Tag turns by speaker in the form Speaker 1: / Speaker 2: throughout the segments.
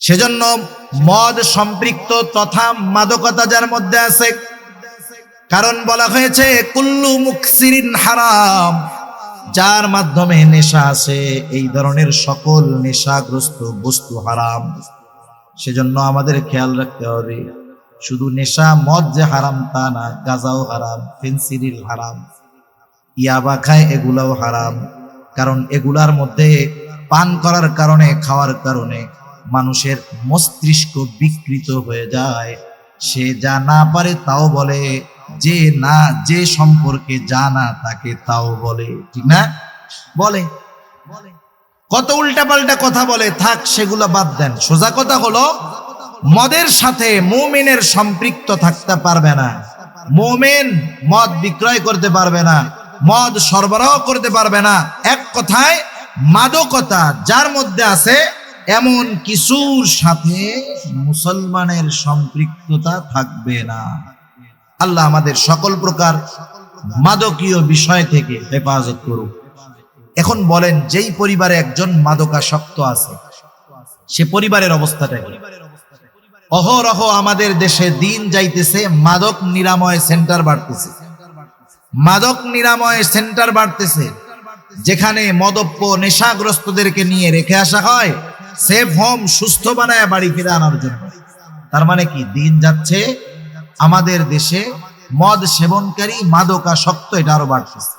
Speaker 1: সেজন্য মদ সম্পৃক্ত তথা মাদকতা যার মধ্যে আছে, কারণ বলা হয়েছে কুল্লু মুকসিরিন হারাম, যার মাধ্যমে নেশা আছে এই ধরনের সকল নেশাগ্রস্ত বস্তু হারাম। সেজন্য আমাদের খেয়াল রাখতে হবে, শুধু নেশা মদ যে হারাম তা না, গাঁজাও হারাম, ফেন্সিডিল হারাম, ইয়াবা খায় এগুলাও হারাম। কারণ এগুলার মধ্যে পান করার কারণে, খাওয়ার কারণে মানুষের মস্তিষ্ক বিকৃত হয়ে যায়। সে যা না পারে তাও বলে, যে সম্পর্কে জানা তাকে তাও বলে, ঠিক না? বলে কত উল্টাপাল্টা কথা বলে, থাক সেগুলো বাদ দেন। সোজা কথা হলো মদের সাথে মুমিনের সম্পৃক্ত থাকতে পারবে না। মুমিন মদ বিক্রয় করতে পারবে না, মদ সরবরাহ করতে পারবে না। এক কথায় মাদকতা যার মধ্যে আছে এমন কিছুর সাথে মুসলমানের সম্পৃক্ততা থাকবে না। আল্লাহ আমাদের সকল প্রকার মাদকীয় বিষয় থেকে হেফাজত করুক। এখন বলেন, যেই পরিবারে একজন মাদকাসক্ত আছে সে পরিবারের অবস্থাটা কি? অহরহ আমাদের দেশে দিন যাইতেছে, মাদক নিরাময় সেন্টার বাড়তেছে, মাদক নিরাময় সেন্টার বাড়তেছে, যেখানে মদপ্য নেশাগ্রস্তদেরকে নিয়ে রেখে আসা হয় সেফ হোম, সুস্থ বানায় বাড়ি ফিরে আনার জন্য। তার মানে কি, দিন যাচ্ছে আমাদের দেশে মদ সেবনকারী মাদকাসক্ত এটা আরো বাড়তেছে।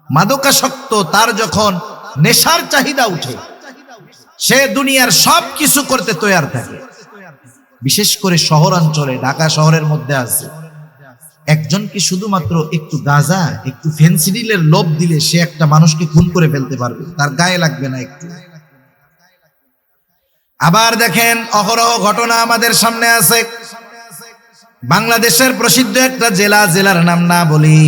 Speaker 1: মাদকাসক্ত তার যখন নেশার চাহিদা উঠে, সে দুনিয়ার সব কিছু করতে তৈয়ার থাকে। বিশেষ করে শহরাঞ্চলে, ঢাকা শহরের মধ্যে আছে একজনকে শুধুমাত্র একটু গাঁজা, একটু ফেন্সিডিলের লোভ দিলে সে একটা মানুষকে খুন করে ফেলতে পারবে, তার গায়ে লাগবে না একটু। আবার দেখেন, অহরহ ঘটনা আমাদের সামনে আছে। বাংলাদেশের প্রসিদ্ধ একটা জেলার নাম না বলি,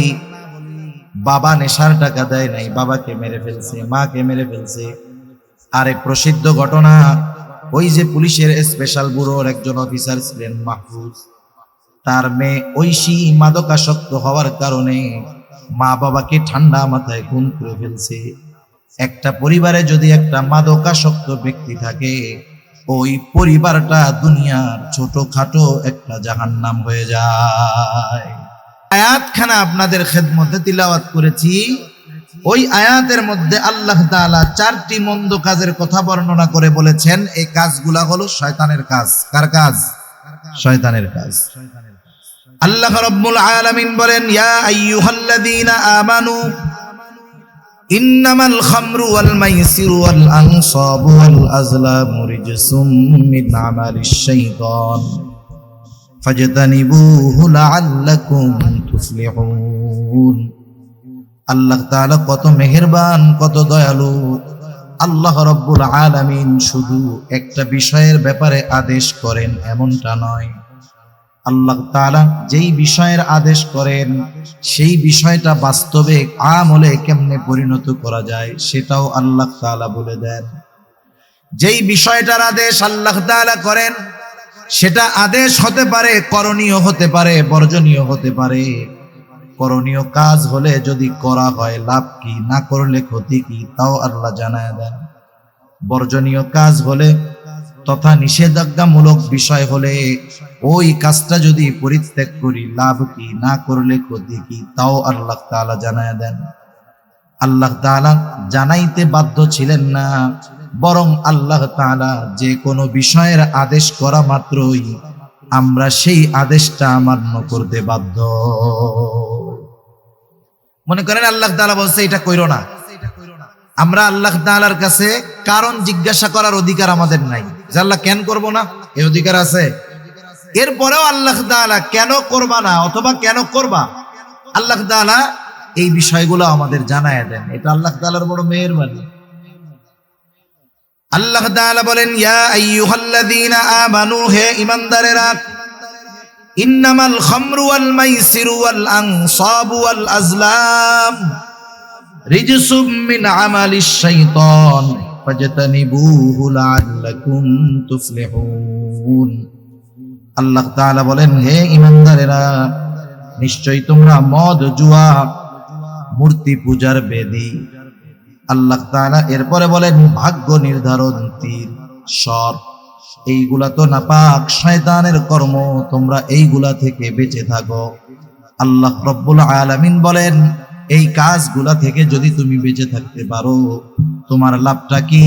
Speaker 1: বাবা নেশার টাকা দেয় নাই, বাবাকে মেরে ফেলছে, মাকে মেরে ফেলছে। আরেক প্রসিদ্ধ ঘটনা, ওই যে পুলিশের স্পেশাল ব্যুরোর একজন অফিসার ছিলেন মাহফুজ, তার মেয়ে ঐশী মাদকাসক্ত হওয়ার কারণে মা বাবাকে ঠান্ডা মাথায় খুন করে ফেলছে। একটা পরিবারে যদি একটা মাদকাসক্ত ব্যক্তি থাকে, ওই পরিবারটা দুনিয়ার ছোটখাটো একটা জাহান্নাম হয়ে যায়। আয়াতখানা আপনাদের খেদমতে তিলাওয়াত করেছি। ওই আয়াতের মধ্যে আল্লাহ তাআলা 4টি মন্দ কাজের কথা বর্ণনা করে বলেছেন, এই কাজগুলা হলো শয়তানের কাজ। কার কাজ? শয়তানের কাজ। আল্লাহ রাব্বুল আলামিন বলেন, ইয়া আইয়ুহাল্লাযীনা আমানু ইন্নামাল খামরু ওয়াল মাইসিরু ওয়াল আনসাবু ওয়াল আজলামু রিজসুম মিন আমালিশ শাইতান ফাজতানিবুহু লাআল্লাকুম তুফলিহুন। আল্লাহ তাআলা কত মেহেরবান, কত দয়ালু। আল্লাহ রাব্বুল আলামিন শুধু একটা বিষয়ের ব্যাপারে আদেশ করেন এমনটা নয়, আল্লাহ তাআলা যেই বিষয়ের আদেশ করেন সেই বিষয়টা বাস্তবে আমলে কেমনে পরিণত করা যায় সেটাও আল্লাহ তাআলা বলে দেন। যেই বিষয়টার আদেশ আল্লাহ তাআলা করেন সেটা আদেশ হতে পারে, করণীয় হতে পারে, বর্জনীয় হতে পারে। করণীয় কাজ হলে যদি করা হয় লাভ কি, না করলে ক্ষতি কি, তাও আল্লাহ জানায় দেন। বর্জনীয় কাজ হলে তথা নিষেধাজ্ঞামূলক বিষয় হলে ওই কাজটা যদি পরিত্যাগ করি লাভ কি, না করলে ক্ষতি কি, তাও আল্লাহ তাআলা জানায় দেন। আল্লাহ তাআলা জানাইতে বাধ্য ছিলেন না, বরং আল্লাহ তাআলা যে কোনো বিষয়ের আদেশ করা মাত্রই আমরা সেই আদেশটা মান্য করতে বাধ্য। মনে করেন আল্লাহ তাআলা বলছে এটা কইরো না, আমরা আল্লাহ তাআলার কাছে কারণ জিজ্ঞাসা করার অধিকার আমাদের নাই যে আল্লাহ কেন করব না, এই অধিকার আছে? এরপরেও আল্লাহ তাআলা কেন করবা না অথবা কেন করবা, আল্লাহ তাআলা এই বিষয়গুলো আমাদের জানায় দেন। এটা আল্লাহ তাআলার বড় মেহেরবানি। আল্লাহ তাআলা বলেন, ইয়া আইয়ুহাল্লাযীনা আমানু, হে ঈমানদারেরা, ইন্নামাল খামরু ওয়াল মাইসিরু ওয়াল আনসাবু ওয়াল আজলাম রিজসুম মিন আমালিশ শাইতান ফাজতানিবুহু লাআল্লাকুম তুফলিহুন। আল্লাহ তাআলা বলেন, হে ঈমানদারেরা, নিশ্চয়ই তোমরা মদ, জুয়া, মূর্তি পূজার বেদী। আল্লাহ তাআলা এরপরে বলেন, ভাগ্য নির্ধারণ তীর, সর, এইগুলা তো নাপাক শয়তানের কর্ম, তোমরা এইগুলা থেকে বেঁচে থাকো। আল্লাহ রব্বুল আলামিন বলেন, এই কাজগুলা থেকে যদি তুমি বেঁচে থাকতে পারো তোমার লাভটা কি?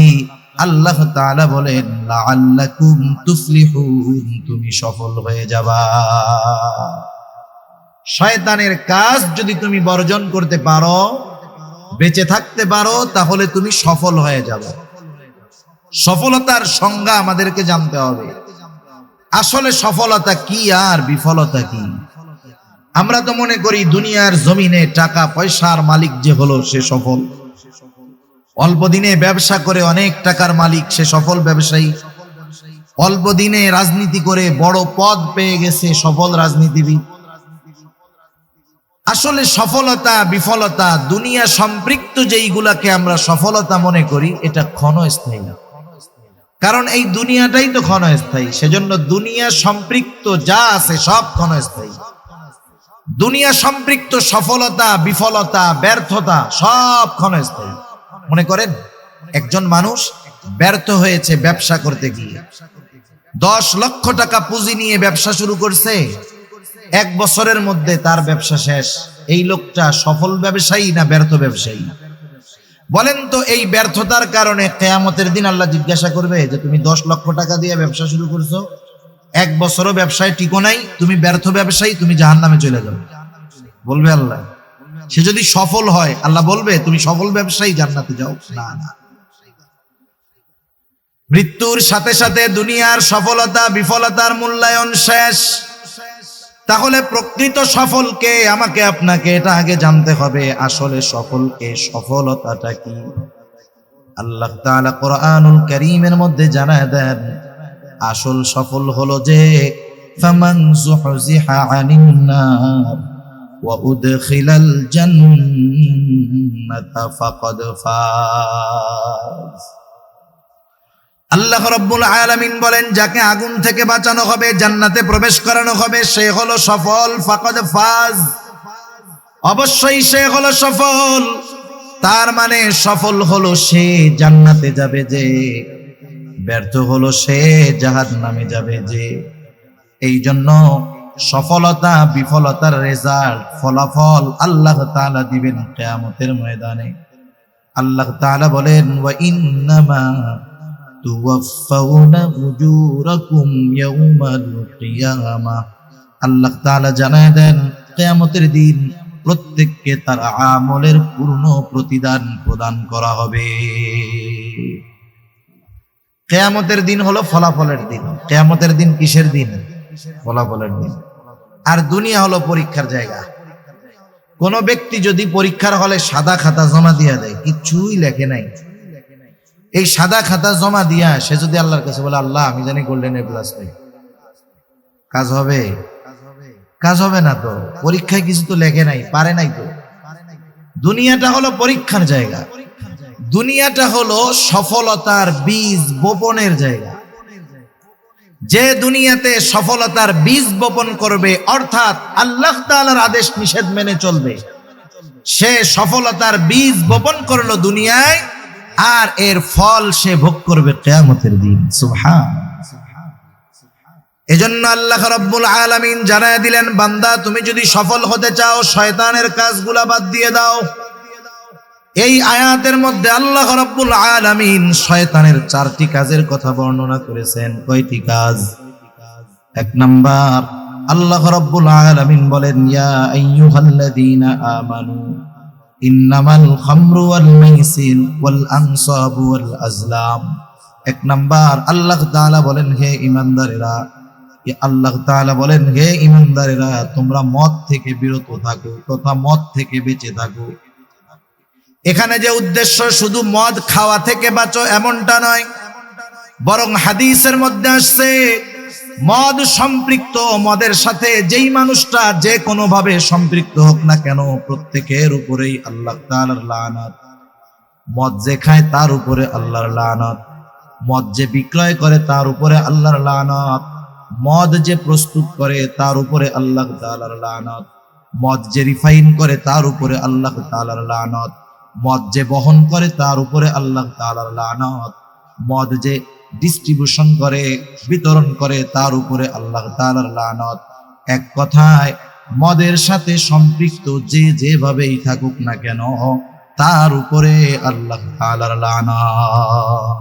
Speaker 1: আল্লাহ তাআলা বলেন, লাআল্লাকুম তুফলিহুন, তুমি সফল হয়ে যাবা। শয়তানের কাজ যদি তুমি বর্জন করতে পারো, বেঁচে থাকতে পারো, তাহলে তুমি সফল হয়ে যাবে। সফলতার সংজ্ঞা আমাদেরকে জানতে হবে। আসলে সফলতা কি আর বিফলতা কি? আমরা তো মনে করি দুনিয়ার জমিনে টাকা পয়সার মালিক যে হলো সে সফল, অল্প দিনে ব্যবসা করে অনেক টাকার মালিক সে সফল ব্যবসায়ী, অল্প দিনে রাজনীতি করে বড় পদ পেয়ে গেছে সফল রাজনীতিবিদ। আসলে সফলতা বিফলতা দুনিয়া সম্পৃক্ত যেইগুলাকে আমরা সফলতা মনে করি, এটা ক্ষণস্থায়ী। কারণ এই দুনিয়াটাই তো ক্ষণস্থায়ী, সেজন্য দুনিয়া সম্পৃক্ত যা আছে সব ক্ষণস্থায়ী। দুনিয়া সম্পৃক্ত সফলতা বিফলতা ব্যর্থতা সব ক্ষণস্থায়ী। মনে করেন একজন মানুষ ব্যর্থ হয়েছে ব্যবসা করতে গিয়ে, 10 লক্ষ টাকা পুঁজি নিয়ে ব্যবসা শুরু করছে, 1 বছরের মধ্যে তার ব্যবসা শেষ। এই লোকটা সফল ব্যবসায়ী না ব্যর্থ ব্যবসায়ী? বলেন তো, এই ব্যর্থতার কারণে কিয়ামতের দিন আল্লাহ জিজ্ঞাসা করবে যে তুমি 10 লক্ষ টাকা দিয়ে ব্যবসা শুরু করছো, 1 বছরও ব্যবসায় টিকো নাই, তুমি ব্যর্থ ব্যবসায়ী, তুমি জাহান্নামে চলে যাও? বলবে আল্লাহ? সে যদি সফল হয় আল্লাহ বলবে তুমি সফল ব্যবসায়ী, জান্নাতে যাও? না না। মৃত্যুর সাথে সাথে দুনিয়ার সফলতা বিফলতার মূল্যায়ন শেষ। তাহলে প্রকৃত সফলকে আমাকে আপনাকে এটা আগে জানতে হবে, আসলে সফলকে, সফলতাটা কি? আল্লাহ তাআলা কোরআনুল কারীমের মধ্যে জানায় দেন, আসল সফল হলো যে ফামান যুহজিহা আনিন নার ওয়া উদখিলাল জান্নাতা ফাকাদ ফাজ। আল্লাহ রাব্বুল আলামিন বলেন, যাকে আগুন থেকে বাঁচানো হবে, জান্নাতে প্রবেশ করানো হবে, সে হলো সফল। ফাকাদ ফাজ, অবশ্যই সে হলো সফল। তার মানে সফল হলো সে জান্নাতে যাবে যে, ব্যর্থ হলো সে জাহান্নামে যাবে যে। এই জন্য সফলতা বিফলতার রেজাল্ট, ফলাফল আল্লাহ তাআলা দিবেন কিয়ামতের ময়দানে। আল্লাহ তাআলা বলেন, ওয়া ইন্নামা তুওয়াফাউনা উজুরাকুম ইয়াউমাল কিয়ামাহ। আল্লাহ তাআলা জানায় দেন, কিয়ামতের দিন প্রত্যেককে তার আমলের পূর্ণ প্রতিদান প্রদান করা হবে। কিয়ামতের দিন হলো ফলাফলের দিন। কিয়ামতের দিন কিসের দিন? ফলাফলের দিন। আর দুনিয়া হলো পরীক্ষার জায়গা। কোন ব্যক্তি যদি পরীক্ষার হলে সাদা খাতা জমা দিয়া দেয়, কিছুই লেখে নাই, এই সাদা খাতা জমা দিয়া সে যদি আল্লাহর কাছে বলে, আল্লাহ আমি জানি গোল্ডেন এ প্লাস পাই, কাজ হবে? কাজ হবে না তো। পরীক্ষায় কিছু তো লেখে নাই, পারে নাই তো। দুনিয়াটা হলো পরীক্ষার জায়গা, দুনিয়াটা হলো সফলতার বীজ বপনের জায়গা। যে দুনিয়াতে সফলতার বীজ বপন করবে, অর্থাৎ আল্লাহ তাআলার আদেশ নিষেধ মেনে চলবে, সে সফলতার বীজ বপন করলো দুনিয়ায়, আর এর ফল সে ভোগ করবে কিয়ামতের দিন। সুবহানাল্লাহ। এজন্য আল্লাহ রাব্বুল আলামিন জানায় দিলেন, বান্দা তুমি যদি সফল হতে চাও শয়তানের কাজগুলা বাদ দিয়ে দাও। এই আয়াতের মধ্যে আল্লাহ রাব্বুল আলামিন শয়তানের 4টি কাজের কথা বর্ণনা করেছেন। কয়টি কাজ? 1 নাম্বার, আল্লাহ রাব্বুল আলামিন বলেন, ইয়া আইয়ুহাল্লাযীনা আমানু ইন্নামাল খামরু ওয়াল মাইসির ওয়াল আনসাবু ওয়াল আজলাম। 1 নাম্বার, আল্লাহ তাআলা বলেন, হে ঈমানদারেরা, আল্লাহ তাআলা বলেন, হে ঈমানদারেরা, তোমরা মদ থেকে বিরত থাকো তথা মদ থেকে বেঁচে থাকো। এখানে যে উদ্দেশ্য শুধু মদ খাওয়া থেকে বাঁচো এমনটা নয়, বরং হাদিসের মধ্যে আসছে মদ সম্পৃক্ত, মদের সাথে যেই মানুষটা যে কোনো ভাবে সম্পৃক্ত হোক না কেন, প্রত্যেকের উপরেই আল্লাহ তাআলার লানত। মদ যে খায় তার উপরে আল্লাহর লানত, মদ যে বিক্রয় করে তার উপরে আল্লাহর লানত, মদ যে প্রস্তুত করে তার উপরে আল্লাহ তাআলার লানত, মদ যে রিফাইন করে তার উপরে আল্লাহ তাআলার লানত, মদ যে বহন করে তার উপরে আল্লাহ তাআলার লানত, মদ যে ডিস্ট্রিবিউশন করে, বিতরণ করে, তার উপরে আল্লাহ তাআলার লানত। এক কথায় মদের সাথে সম্পৃক্ত যে যেভাবেই থাকুক না কেন, তার উপরে আল্লাহ তাআলার লানত।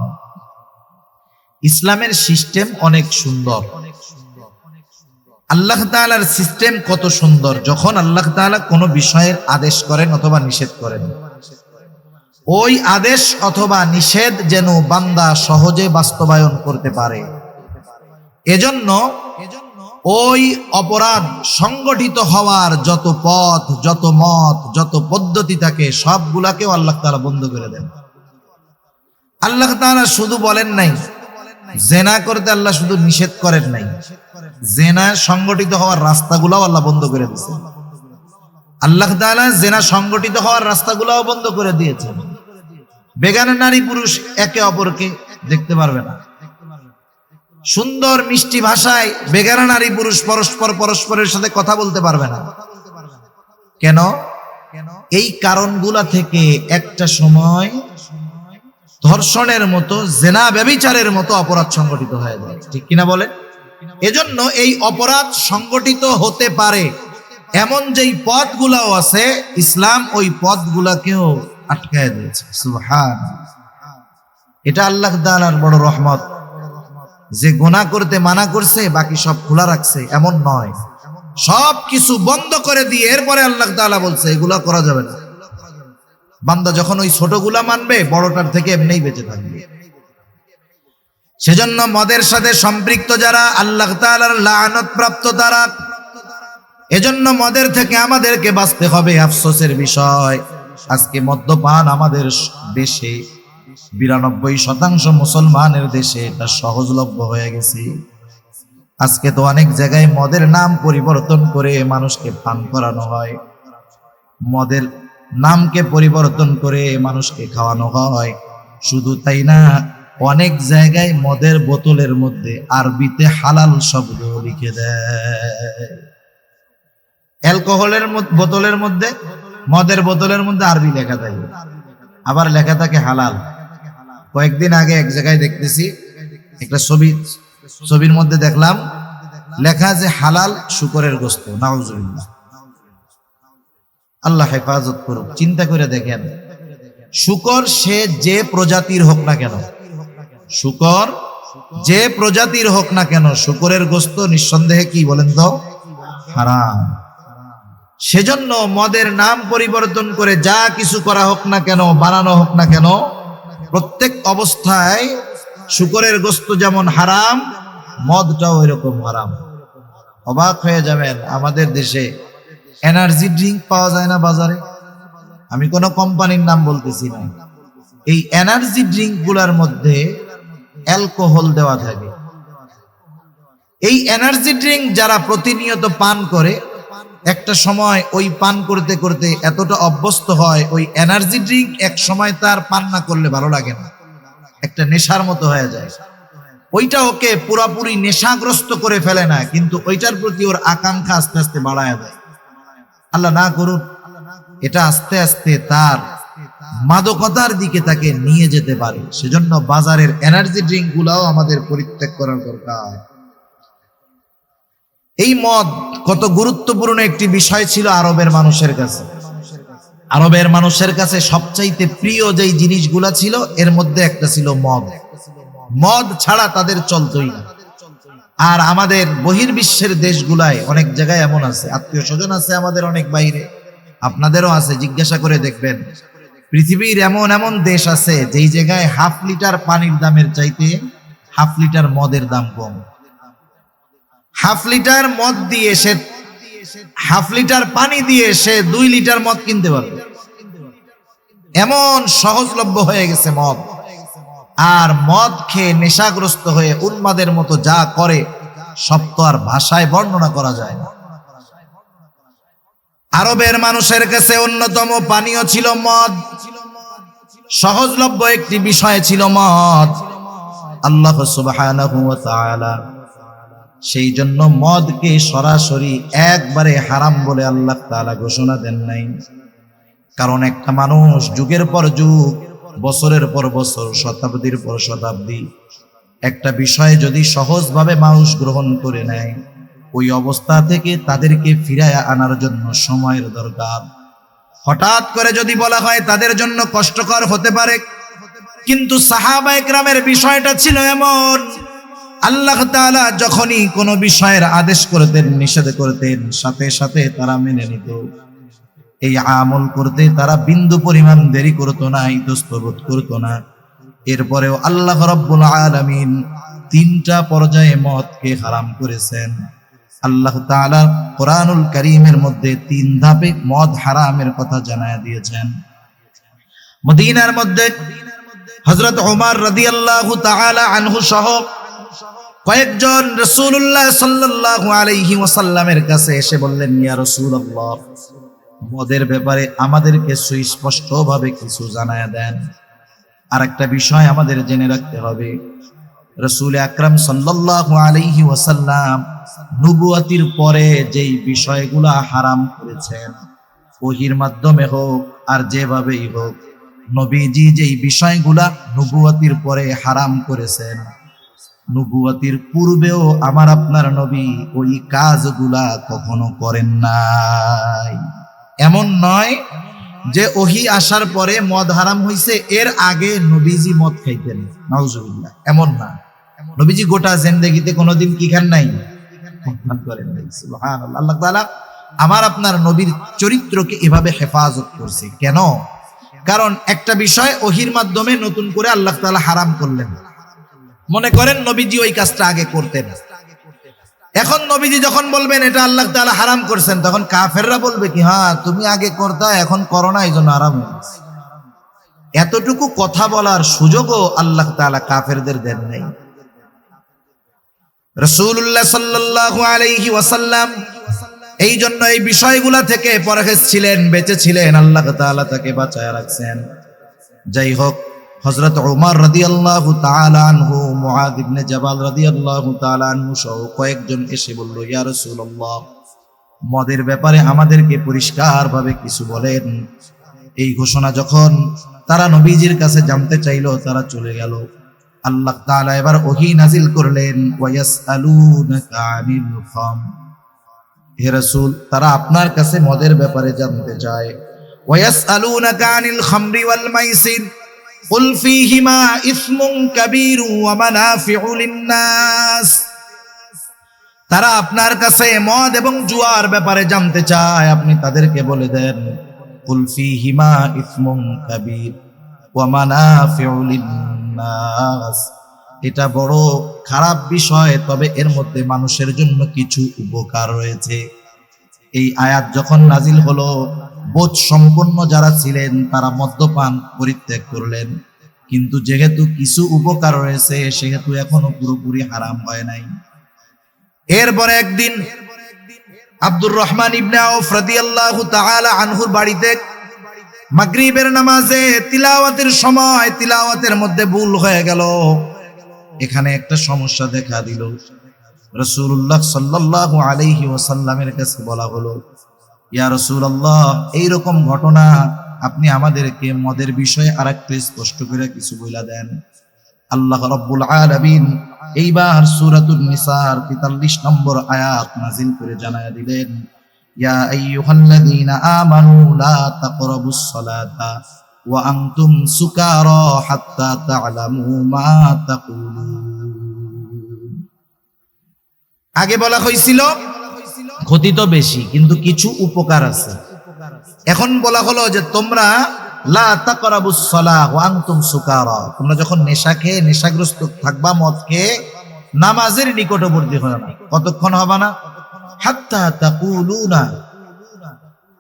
Speaker 1: ইসলামের সিস্টেম অনেক সুন্দর। আল্লাহ তাআলার সিস্টেম কত সুন্দর! যখন আল্লাহ তাআলা কোনো বিষয়ের আদেশ করেন অথবা নিষেধ করেন, ওই আদেশ অথবা নিষেধ যেন বান্দা সহজে বাস্তবায়ন করতে পারে, এজন্য ওই অপরাধ সংগঠিত হওয়ার যত পথ, যত মত, যত পদ্ধতি থাকে, সবগুলাকেও আল্লাহ তাআলা বন্ধ করে দেন। আল্লাহ তাআলা শুধু বলেন নাই জেনা করতে, আল্লাহ শুধু নিষেধ করেন নাই, জেনা সংগঠিত হওয়ার রাস্তাগুলোও আল্লাহ বন্ধ করে দিয়েছেন। আল্লাহ তাআলা জেনা সংগঠিত হওয়ার রাস্তাগুলোও বন্ধ করে দিয়েছেন। বেগানা নারী পুরুষ একে অপরকে দেখতে পারবে না। সুন্দর মিষ্টি ভাষায় বেগানা নারী পুরুষ পরস্পরের সাথে কথা বলতে পারবে না। কেন? এই কারণগুলা থেকে একটা সময় ধর্ষণের মতো, জেনা ব্যভিচারের মতো অপরাধ সংগঠিত হয়ে যায়, ঠিক কিনা বলেন? এজন্য এই অপরাধ সংগঠিত হতে পারে এমন যেই পথগুলাও আছে, ইসলাম ওই পথগুলাকেও আটকায় দিয়েছে। সুবহানাল্লাহ। এটা আল্লাহ তাআলার বড় রহমত যে গুনাহ করতে মানা করছে, বাকি সব খোলা রাখছে, এমন নয়। সব কিছু বন্ধ করে দিয়ে এরপরে আল্লাহ তাআলা বলছে এগুলা করা যাবে না। বান্দা যখন ওই ছোটগুলা মানবে, বড়টার থেকে এমনিই বেঁচে থাকবে। সেজন্য মদের সাথে সম্পৃক্ত যারা, আল্লাহ তাআলার লানত প্রাপ্ত তারা। এজন্য মদের থেকে আমাদেরকে বাঁচতে হবে। আফসোসের বিষয়, আজকে মদ্যপান আমাদের দেশে 92% মুসলমানের দেশে এটা সহজলভ্য হয়ে গেছে। আজকে তো অনেক জায়গায় মদের নাম পরিবর্তন করে মানুষকে পান করানো হয়, মদের নামকে পরিবর্তন করে মানুষকে খাওয়ানো হয়। শুধু তাই না, অনেক জায়গায় মদের বোতলের মধ্যে আরবিতে হালাল শব্দ লিখে দেয়। অ্যালকোহলের বোতলের মধ্যে, মদের বোতলের মধ্যে আরবি লেখা থাকে, আবার লেখা থাকে হালাল। কয়েকদিন আগে এক জায়গায় দেখতেছি একটা ছবির মধ্যে দেখলাম লেখা যে হালাল শুকরের গোশত। নাউজুবিল্লাহ, আল্লাহ হেফাজত করুক। চিন্তা করে দেখেন, শুকর সে যে প্রজাতির হোক না কেন, শুকর যে প্রজাতির হোক না কেন, শুকরের গোশত নিঃসন্দেহে কি বলেন তো হারাম। সেজন্য মদের নাম পরিবর্তন করে যা কিছু করা হোক না কেন, বানানো হোক না কেন, প্রত্যেক অবস্থায় শুকরের গোশত যেমন হারাম, মদটাও এরকম হারাম। অবাক হয়ে যাবেন, আমাদের দেশে এনার্জি ড্রিঙ্ক পাওয়া যায় না বাজারে। আমি কোনো কোম্পানির নাম বলতেছি না। এই এনার্জি ড্রিঙ্ক গুলার মধ্যে অ্যালকোহল দেওয়া থাকে। এই এনার্জি ড্রিঙ্ক যারা প্রতিনিয়ত পান করে, একটা সময় ওই পান করতে করতে এতটা অভ্যস্ত হয়, ওই এনার্জি ড্রিঙ্ক এক সময় তার পান না করলে ভালো লাগে না, একটা নেশার মতো হয়ে যায়। ওইটা ওকে পুরাপুরি নেশাগ্রস্ত করে ফেলে না, কিন্তু ওইটার প্রতি ওর আকাঙ্ক্ষা আস্তে আস্তে বাড়ায় দেয়। আল্লাহ না করুন, এটা আস্তে আস্তে তার মাদকতার দিকে তাকে নিয়ে যেতে পারে। সেজন্য বাজারের এনার্জি ড্রিঙ্ক গুলাও আমাদের পরিত্যাগ করার দরকার। এই মদ কত গুরুত্বপূর্ণ একটি বিষয় ছিল আরবের মানুষের কাছে। আরবের মানুষের কাছে সবচাইতে প্রিয় যেই জিনিসগুলা ছিল, এর মধ্যে একটা ছিল মদ। মদ ছাড়া তাদের চলতই না। আর আমাদের বহির্বিশ্বের দেশগুলায় অনেক জায়গায় এমন আছে, আত্মীয় স্বজন আছে আমাদের অনেক বাইরে, আপনাদেরও আছে, জিজ্ঞাসা করে দেখবেন। পৃথিবীর এমন এমন দেশ আছে যেই জায়গায় 1/2 লিটার পানির দামের চাইতে 1/2 লিটার মদের দাম কম। 1/2 লিটার মদ দিয়ে সে 1/2 লিটার পানি দিয়ে সে 2 লিটার মদ কিনতে পারবে, এমন সহজলভ্য হয়ে গেছে মদ। আর মদ খেয়ে নেশাগ্রস্ত হয়ে উন্মাদের মতো যা করে, সব তো আর ভাষায় বর্ণনা করা যায় না। আরবের মানুষের কাছে অন্যতম পানীয় ছিল মদ, সহজলভ্য একটি বিষয় ছিল মদ। আল্লাহ সুবহানাহু ওয়া তাআলা সেই জন্য মদকে সরাসরি একবারে হারাম বলে আল্লাহ তাআলা ঘোষণা দেন নাই। কারণ একটা মানুষ যুগের পর যুগ, বছরের পর বছর, শতাব্দীর পর শতাব্দী একটা বিষয় যদি সহজভাবে মানুষ গ্রহণ করে নেয়, ওই অবস্থা থেকে তাদেরকে ফিরায় আনার জন্য সময়ের দরকার। হঠাৎ করে যদি বলা হয় তাদের জন্য কষ্টকর হতে পারে, কিন্তু সাহাবায়ে কেরামের বিষয়টা ছিল এমন, আল্লাহ তাআলা যখনই কোনো বিষয়ের আদেশ করতেন, নিষেধ করতেন, সাথে সাথে তারা মেনে নিত। এই আমল করতে তারা বিন্দু পরিমাণ দেরি করতো না, ইতস্তত করতো না। এরপরেও আল্লাহ রাব্বুল আলামিন 3টা পর্যায়ে মদকে হারাম করেছেন। আল্লাহ তাআলা কোরআনুল কারীমের মধ্যে 3 ধাপে মদ হারামের কথা জানায় দিয়েছেন। মদিনার মধ্যে হযরত ওমর রাদিয়াল্লাহু তাআলা আনহু সহ কয়েকজন রাসূলুল্লাহ সাল্লাল্লাহু আলাইহি ওয়াসাল্লামের কাছে এসে বললেন, ইয়া রাসূলুল্লাহ, মদের ব্যাপারে আমাদেরকে সুস্পষ্টভাবে কিছু জানায়া দেন। আর একটা বিষয় আমাদের জেনে রাখতে হবে, রাসূল আকরাম সাল্লাল্লাহু আলাইহি ওয়াসাল্লাম নবুয়তির পরে যেই বিষয়গুলা হারাম করেছেন, ওহীর মাধ্যমে হোক আর যেভাবেই হোক, নবীজি যেই বিষয়গুলা নবুয়তির পরে হারাম করেছেন, নবুয়তির পূর্বেও আমার আপনার নবী ওই কাজগুলা কখনো করেন নাই। এমন নয় যে ওহী আসার পরে মদ হারাম হইছে, এর আগে নবীজি মদ খাইতেন, নাউজুবিল্লাহ, এমন না। নবীজি গোটা জিন্দেগিতে কোনোদিন কি খান নাই? পান করেন নাই। সুবহানাল্লাহ। আল্লাহ তাআলা আমার আপনার নবীর চরিত্রকে এভাবে হেফাজত করছে। কেন? কারণ একটা বিষয় ওহীর মাধ্যমে নতুন করে আল্লাহ তাআলা হারাম করলেন। মনে করেন নবীজি ওই কাজটা আগে করতেন, এখন নবীজি যখন বলবেন এটা আল্লাহ তাআলা হারাম করছেন, তখন কাফেররা বলবে কি, হ্যাঁ তুমি আগে করতা, এখন করো না, এইজন্য হারাম হয়েছে। এতটুকু কথা বলার সুযোগও আল্লাহ তাআলা কাফেরদের দেন নাই। রাসূলুল্লাহ সাল্লাল্লাহু আলাইহি ওয়াসাল্লাম এই জন্য এই বিষয়গুলা থেকে পরহেজ ছিলেন, বেঁচে ছিলেন, আল্লাহ তাআলা তাকে বাঁচায় রাখছেন। যাই হোক, হযরত ওমর রাদিয়াল্লাহু তাআলা আনহু, মুআয ইবনে জাবাল রাদিয়াল্লাহু তাআলা আনহু সহ কয়েকজন এসে বলল, ইয়া রাসূলুল্লাহ, মদের ব্যাপারে আমাদেরকে পরিষ্কারভাবে কিছু বলেন। এই ঘোষণা যখন তারা নবীজির কাছে জানতে চাইলো, তারা চলে গেল। আল্লাহ তাআলা এবার ওহী নাজিল করলেন, ওয়ায়াসআলুনাকা আনিল খাম, হে রাসূল, তারা আপনার কাছে মদের ব্যাপারে জানতে চায়। ওয়ায়াসআলুনাকা আনিল খামরি ওয়াল মাইসির কুল ফীহিমা ইসমুন কাবীরু ওয়া মানাফিউ লিন-নাস, তারা আপনার কাছে মদ এবং জুয়ার ব্যাপারে জানতে চায়, আপনি তাদেরকে বলে দেন, কুল ফীহিমা ইসমুন কাবীর ওয়া মানাফিউ লিন-নাস, এটা বড় খারাপ বিষয়, তবে এর মধ্যে মানুষের জন্য কিছু উপকার রয়েছে। এই আয়াত যখন নাজিল হলো, বোধ সম্পন্ন যারা ছিলেন তারা মদ্যপান পরিত্যাগ করলেন, কিন্তু যেহেতু কিছু উপকার রয়েছে সেহেতু এখনো পুরোপুরি হারাম হয় নাই। এরপরে একদিন আব্দুর রহমান ইবনে আউফ রাদিয়াল্লাহু তাআলা আনহুর বাড়িতে মাগরিবের নামাজে তিলাওয়াতের সময় তিলাওয়াতের মধ্যে ভুল হয়ে গেল। এখানে একটা সমস্যা দেখা দিল। রাসূলুল্লাহ সাল্লাল্লাহু আলাইহি ওয়াসাল্লামের কাছে বলা হলো, ইয়া রাসূলুল্লাহ, এইরকম ঘটনা, আপনি আমাদেরকে মদের বিষয়ে আরেকটু স্পষ্ট করে কিছু বলে দেন। আল্লাহ রাব্বুল আলামিন এইবার সূরাতুন নিসার ৪৩ নম্বর আয়াত নাযিল করে জানায়া দিলেন, ইয়া আইয়ুহাল্লাযীনা আমানু লা তাকরাবুস সালাতা ওয়া আনতুম সুকারা হাত্তা তা'লামু মা তাকুলুন। আগে বলা হয়েছিল ক্ষতি তো বেশি, কিন্তু কিছু উপকার আছে। এখন বলা হলো যে তোমরা লা তাকরাবুস সালাহ ওয়া আনতুম সুকারা, তোমরা যখন নেশা খেয়ে নেশাগ্রস্ত থাকবা, মদ খেয়ে, নামাজের নিকটবর্তী হবে না। কতক্ষণ হবে না? হাত্তা তাকুলুনা,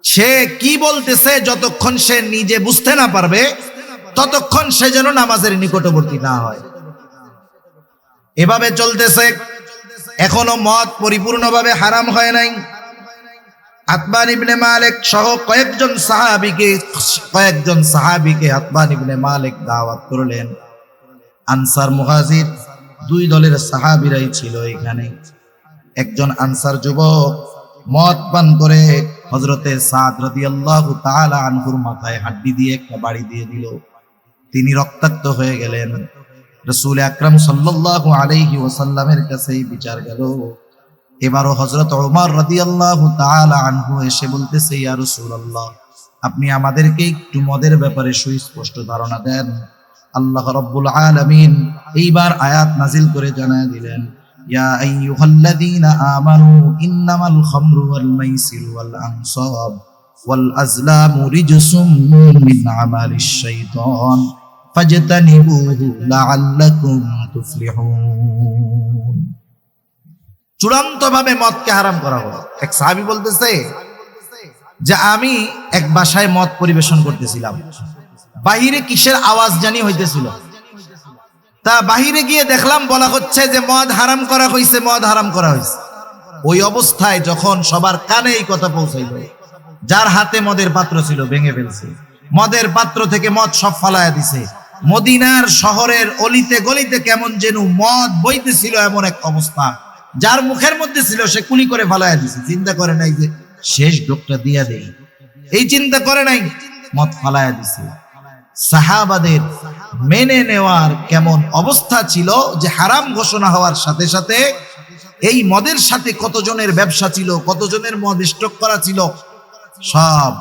Speaker 1: সে কি বলতেছে যতক্ষণ সে নিজে বুঝতে না পারবে ততক্ষণ সে যেন নামাজের নিকটবর্তী না হয়। এভাবে চলতেছে, এখনো মদ পরিপূর্ণভাবে হারাম হয় নাই। আতবান ইবনে মালিক সহ কয়েকজন সাহাবীকে আতবান ইবনে মালিক দাওয়াত করলেন। আনসার মুহাজির দুই দলের সাহাবীরাই ছিল এখানে। একজন আনসার যুবক মদ পান করে হযরতে সাদ রাদিয়াল্লাহু তাআলা আনহুর মাথায় হাড্ডি দিয়ে একটা বাড়ি দিয়ে দিল। তিনি রক্তাক্ত হয়ে গেলেন। রাসূল আকরাম সাল্লাল্লাহু আলাইহি ওয়াসাল্লামের কাছে বিচার গেল। এবারও হযরত ওমর রাদিয়াল্লাহু তাআলা আনহু এসে বলতেছে, ইয়া রাসূলুল্লাহ, আপনি আমাদেরকে একটু মদের ব্যাপারে সুস্পষ্ট ধারণা দেন। আল্লাহ রাব্বুল আলামিন এইবার আয়াত নাজিল করে জানায় দিলেন, ইয়া আইয়ুহাল্লাযীনা আমানু ইন্নামাল খামরু ওয়াল মাইসিরু ওয়াল আনসাব ওয়াল আজলামু রিজসুম মিন আমালিশ শাইতান ফাজতানিবুহু লাআল্লাকুম তুফলিহুন। চূড়ান্তভাবে মদকে হারাম করা হলো। এক সাহাবী বলতেছে যে আমি এক বাসায় মদ পরিবেশন করতেছিলাম, বাহিরে কিসের আওয়াজ জানি হইতেছিল, তা বাহিরে গিয়ে দেখলাম বলা হচ্ছে যে মদ হারাম করা হয়েছে, মদ হারাম করা হয়েছে। ওই অবস্থায় যখন সবার কানে এই কথা পৌঁছাইল, যার হাতে মদের পাত্র ছিল ভেঙে ফেলছে, মদের পাত্র থেকে মদ সব ফালায়া দিছে। মদিনার শহরের অলিতে গলিতে কেমন যেন মদ বইতেছিল, এমন এক অবস্থা। যার মুখের মধ্যে ছিল সে কুলি করে ফালায়া দিছে, চিন্তা করে নাই যে শেষ ডোকটা দিয়া দেই, এই চিন্তা করে নাই, মদ ফালায়া দিছে। সাহাবাদের মেনে নেওয়ার কেমন অবস্থা ছিল যে হারাম ঘোষণা হওয়ার সাথে সাথে এই মদের সাথে কতজনের ব্যবসা ছিল, কতজনের মদ স্টক করা ছিল, সব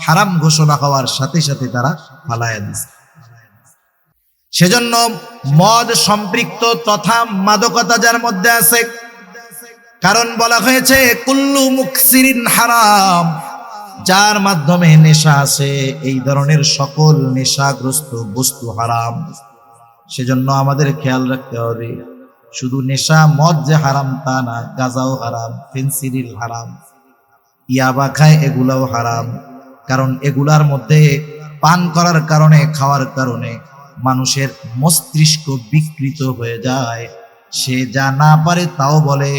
Speaker 1: হারাম ঘোষণা হওয়ার সাথে সাথে তারা ফালায়া দিছে। সেজন্য মদ সম্পৃক্ত তথা মাদকতা যার মধ্যে আছে, কারণ বলা হয়েছে কুল্লু মুকসিরিন হারাম, যার মাধ্যমে নেশা আছে, এই ধরনের সকল নেশাগ্রস্ত বস্তু হারাম। সেজন্য আমাদের খেয়াল রাখতে হবে, শুধু নেশা মদ যে হারাম তা না, গাঁজাও হারাম, ফেন্সিডিল হারাম, ইয়াবা খায় এগুলাও হারাম। কারণ এগুলার মধ্যে পান করার কারণে, খাওয়ার কারণে মানুষের মস্তিষ্ক বিকৃত হয়ে যায়। সে যা না পারে তাও বলে,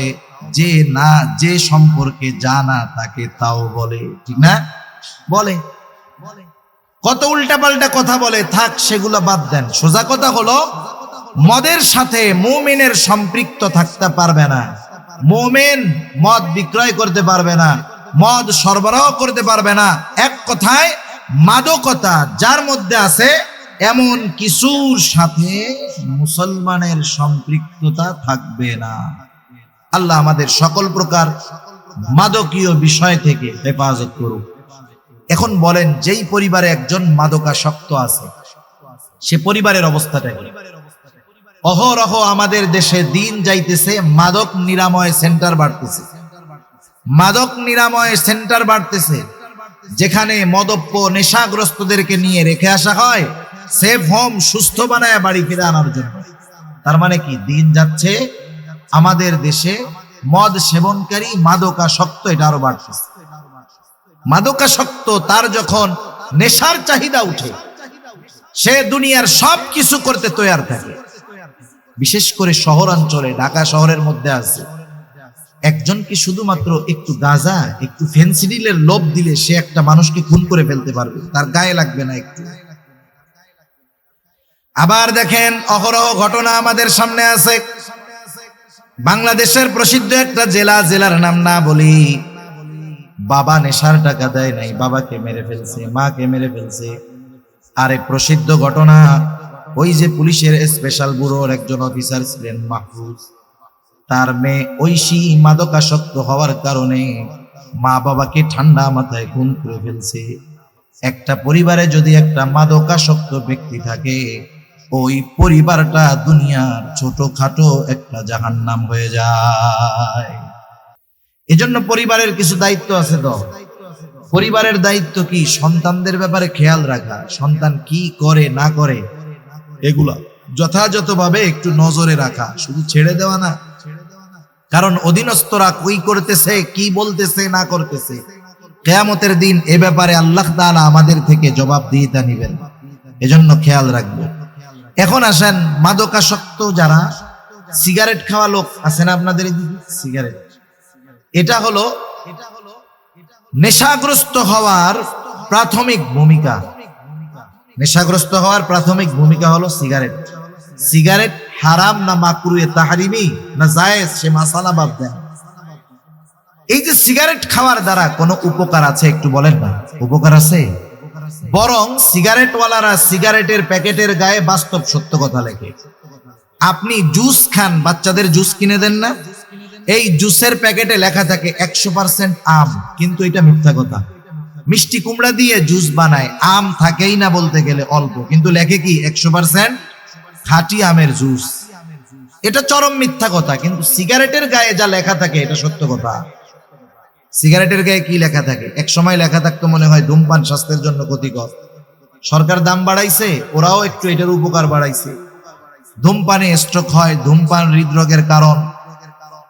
Speaker 1: যে সম্পর্কে জানা তাকে তাও বলে, ঠিক না? বলে কত উল্টাপাল্টা কথা বলে, থাক সেগুলো বাদ দেন। সোজা কথা হলো মদের সাথে মুমিনের সম্পৃক্ত থাকতে পারবে না। মুমিন মদ বিক্রয় করতে পারবে না, মদ সরবরাহ করতে পারবে না। এক কথায় মাদকতা যার মধ্যে আছে এমন কিছুর সাথে মুসলমানের সম্পৃক্ততা থাকবে না। আল্লাহ আমাদের সকল প্রকার মাদকীয় বিষয় থেকে হেফাজত করুক। এখন বলেন, যেই পরিবারে একজন মাদকাসক্ত আছে সে পরিবারের অবস্থাটা কি? অহরহ আমাদের দেশে দিন যাইতেছে, মাদক নিরাময় সেন্টার বাড়তেছে, মাদক নিরাময় সেন্টার বাড়তেছে, যেখানে মদপ্য নেশাগ্রস্তদেরকে নিয়ে রেখে আসা হয় সেফ হোম, সুস্থ বানায় বাড়ি ফিরে আনার জন্য। তার মানে কি, দিন যাচ্ছে আমাদের দেশে মদ সেবনকারী মাদকাসক্ত এটা আরো বাড়তেছে। মাদকাসক্ত তার যখন নেশার চাহিদা উঠে, সে দুনিয়ার সব কিছু করতে তৈয়ার থাকে। বিশেষ করে শহরাঞ্চলে, ঢাকা শহরের মধ্যে আছে একজনকে শুধুমাত্র একটু গাঁজা, একটু ফেন্সিডিলের লোভ দিলে সে একটা মানুষকে খুন করে ফেলতে পারবে, তার গায়ে লাগবে না একটু। আবার দেখেন, অহরহ ঘটনা আমাদের সামনে আছে। বাংলাদেশের প্রসিদ্ধ একটা জেলার নাম না বলি, বাবা নেশার টাকা দেয় নাই, বাবাকে মেরে ফেলছে, মাকে মেরে ফেলছে। আর এক প্রসিদ্ধ ঘটনা, ওই যে পুলিশের স্পেশাল ব্যুরোর একজন অফিসার ছিলেন মাহফুজ, তার মেয়ে ঐশী মাদকাসক্ত হওয়ার কারণে মা বাবাকে ঠান্ডা মাথায় খুন করে ফেলছে। একটা পরিবারে যদি একটা মাদকাসক্ত ব্যক্তি থাকে, ওই পরিবারটা দুনিয়ার ছোটখাটো একটা জাহান্নাম হয়ে যায়। এজন্য পরিবারের কিছু দায়িত্ব আছে। তো পরিবারের দায়িত্ব কি? সন্তানদের ব্যাপারে খেয়াল রাখা, সন্তান কি করে না করে এগুলা যথাযথভাবে একটু নজরে রাখা, শুধু ছেড়ে দেওয়া না। কারণ অধীনস্থরা কই করতেছে, কি বলতেছে না করতেছে, কিয়ামতের দিন এ ব্যাপারে আল্লাহ তাআলা আমাদের থেকে জবাবদিহিতা নেবেন। এজন্য খেয়াল রাখবো। এখন আসেন, মাদকাসক্ত যারা সিগারেট খাওয়া লোক আছে না আপনাদের এদিকে, সিগারেট এটা হলো নেশাগ্রস্ত হওয়ার প্রাথমিক ভূমিকা। নেশাগ্রস্ত হওয়ার প্রাথমিক ভূমিকা হলো সিগারেট। সিগারেট হারাম না মাকরুহে তাহরিমি না জায়েজ, সে মাসালা বাদ দেন। এই যে সিগারেট খাওয়ার দ্বারা কোনো উপকার আছে একটু বলেন না, উপকার আছে? বরং সিগারেটওয়ালারা সিগারেটের প্যাকেটের গায়ে বাস্তব সত্য কথা লেখে। আপনি জুস খান, বাচ্চাদের জুস কিনে দেন না, এই জুসের প্যাকেটে লেখা থাকে 100% আম, কিন্তু এটা মিথ্যা কথা। মিষ্টি কুমড়া দিয়ে জুস বানায়, আম থাকেই না বলতে গেলে অল্প, কিন্তু লেখে কি 100% খাঁটি আমের জুস। এটা চরম মিথ্যা কথা। কিন্তু সিগারেটের গায়ে যা লেখা থাকে এটা সত্য কথা। সিগারেটের গায়ে কি লেখা থাকে? এক সময় লেখা থাকতো মনে হয় ধূমপান স্বাস্থ্যের জন্য ক্ষতিকর। সরকার দাম বাড়াইছে, ওরাও একটু এটার উপকার বাড়াইছে। ধূমপানে স্ট্রোক হয়, ধূমপান হৃদরোগের কারণ,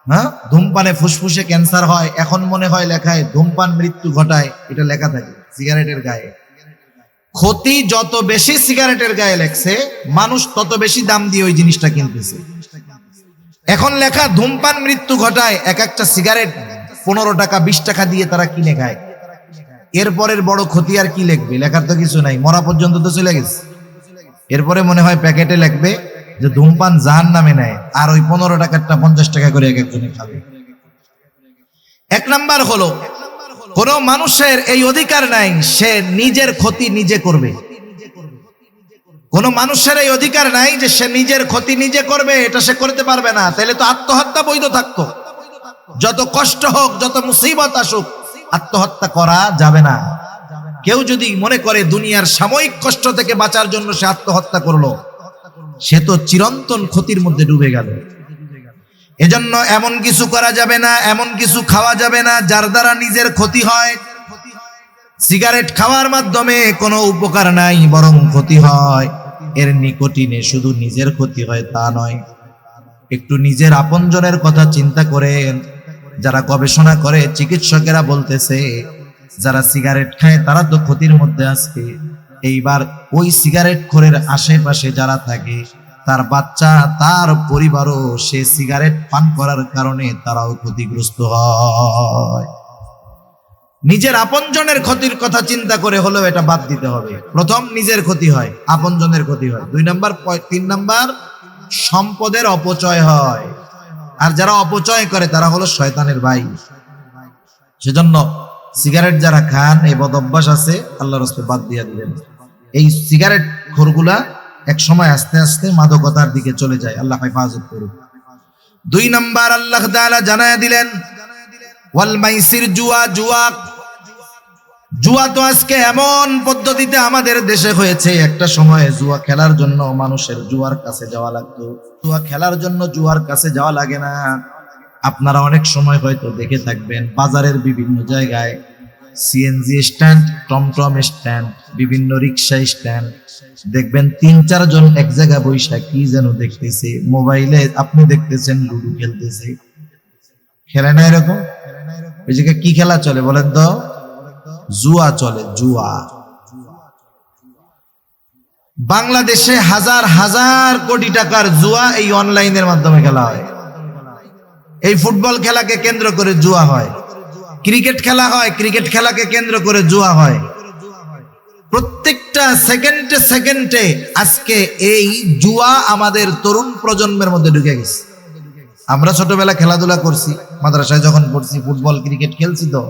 Speaker 1: হ্যাঁ, ধূমপানে ফুসফুসে ক্যান্সার হয়। এখন মনে হয় লেখায় ধূমপান মৃত্যু ঘটায়, এটা লেখা থাকে সিগারেটের গায়ে। ক্ষতি যত বেশি সিগারেটের গায়ে লেখছে, মানুষ তত বেশি দাম দিয়ে ওই জিনিসটা কিনতেছে। এখন লেখা ধূমপান মৃত্যু ঘটায়, এক একটা সিগারেট 15 টাকা 20 টাকা দিয়ে তারা কিনে খায়। এরপরের বড় ক্ষতি আর কি লিখবে? লেখার তো কিছু নাই, মরা পর্যন্ত তো চলে গেছে। এরপরে মনে হয় প্যাকেটে লিখবে যে ধূমপান জাহান্নামে নেয়, আর ওই 15 টাকারটা 50 টাকা করে এক একজনে খাবে। এক নাম্বার হলো, কোন মানুষের এই অধিকার নাই সে নিজের ক্ষতি নিজে করবে। কোন মানুষের এই অধিকার নাই যে সে নিজের ক্ষতি নিজে করবে, এটা সে করতে পারবে না। তাহলে তো আত্মহত্যা বৈধ থাকতো। যত কষ্ট হোক, যত মুসিবত আসুক, আত্মহত্যা করা যাবে না। কেউ যদি মনে করে দুনিয়ার সাময়িক কষ্ট থেকে বাঁচার জন্য সে আত্মহত্যা করলো, সে তো চিরন্তন ক্ষতির মধ্যে ডুবে গেল। এজন্য এমন কিছু করা যাবে না, এমন কিছু খাওয়া যাবে না যার দ্বারা নিজের ক্ষতি হয়। সিগারেট খাওয়ার মাধ্যমে কোনো উপকার নাই, বরং ক্ষতি হয়। এর নিকোটিনে শুধু নিজের ক্ষতি হয় তা নয়, একটু নিজের আপনজনের কথা চিন্তা করেন। যারা গবেষণা করে, চিকিৎসকেরা বলতেছে যারা সিগারেট খায় তারা তো ক্ষতির মধ্যে আছে। এইবার ওই সিগারেট খোরের আশেপাশে যারা থাকে, তার বাচ্চা, তার পরিবারও সে সিগারেট পান করার কারণে তারাও ক্ষতিগ্রস্ত হয়। নিজের আপনজনের ক্ষতির কথা চিন্তা করে হলেও এটা বাদ দিতে হবে। প্রথম নিজের ক্ষতি হয়, আপনজনের ক্ষতি হয় 2 নাম্বার। 3 নাম্বার, সম্পদের অপচয় হয়। আর যারা অপচয় করে তারা হলো শয়তানের ভাই। সেজন্য সিগারেট যারা খান, এই বদ অভ্যাস আছে, আল্লাহর রাস্তায় বাদ দিয়ে দিবেন। এই সিগারেট খোরগুলা এক সময় আস্তে আস্তে মাদকতার দিকে চলে যায়। আল্লাহ হেফাজত করুক। 2 নাম্বার, আল্লাহ তাআলা জানায়া দিলেন ওয়াল মাইসির, জুয়া। জুয়া তো আজকে এমন পদ্ধতিতে আমাদের দেশে হয়েছে, একটা সময় জুয়া খেলার জন্য মানুষের জুয়ার কাছে যাওয়া লাগতো। জুয়া খেলার জন্য জুয়ার কাছে যাওয়া লাগে না। আপনারা অনেক সময় হয়তো দেখে থাকবেন, বাজারের বিভিন্ন জায়গায় সিএনজি স্ট্যান্ড, টমটম স্ট্যান্ড, বিভিন্ন রিক্সা স্ট্যান্ড, দেখবেন 3-4 জন এক জায়গায় বৈশা কি যেন দেখতেছে, মোবাইলে আপনি দেখতেছেন লুডো খেলতেছে। খেলে না এরকম? ওই জায়গায় কি খেলা চলে বলেন তো? জুয়া চলে, জুয়া। বাংলাদেশে হাজার হাজার কোটি টাকার জুয়া এই অনলাইনের মাধ্যমে খেলা হয়। এই ফুটবল খেলাকে কেন্দ্র করে জুয়া হয়, ক্রিকেট খেলা হয়, ক্রিকেট খেলাকে কেন্দ্র করে জুয়া হয়। প্রত্যেকটা সেকেন্ডে সেকেন্ডে আজকে এই জুয়া আমাদের তরুণ প্রজন্মের মধ্যে ঢুকে গেছে। আমরা ছোটবেলা খেলাধুলা করছি, মাদ্রাসায় যখন পড়ছি ফুটবল ক্রিকেট খেলছি। তো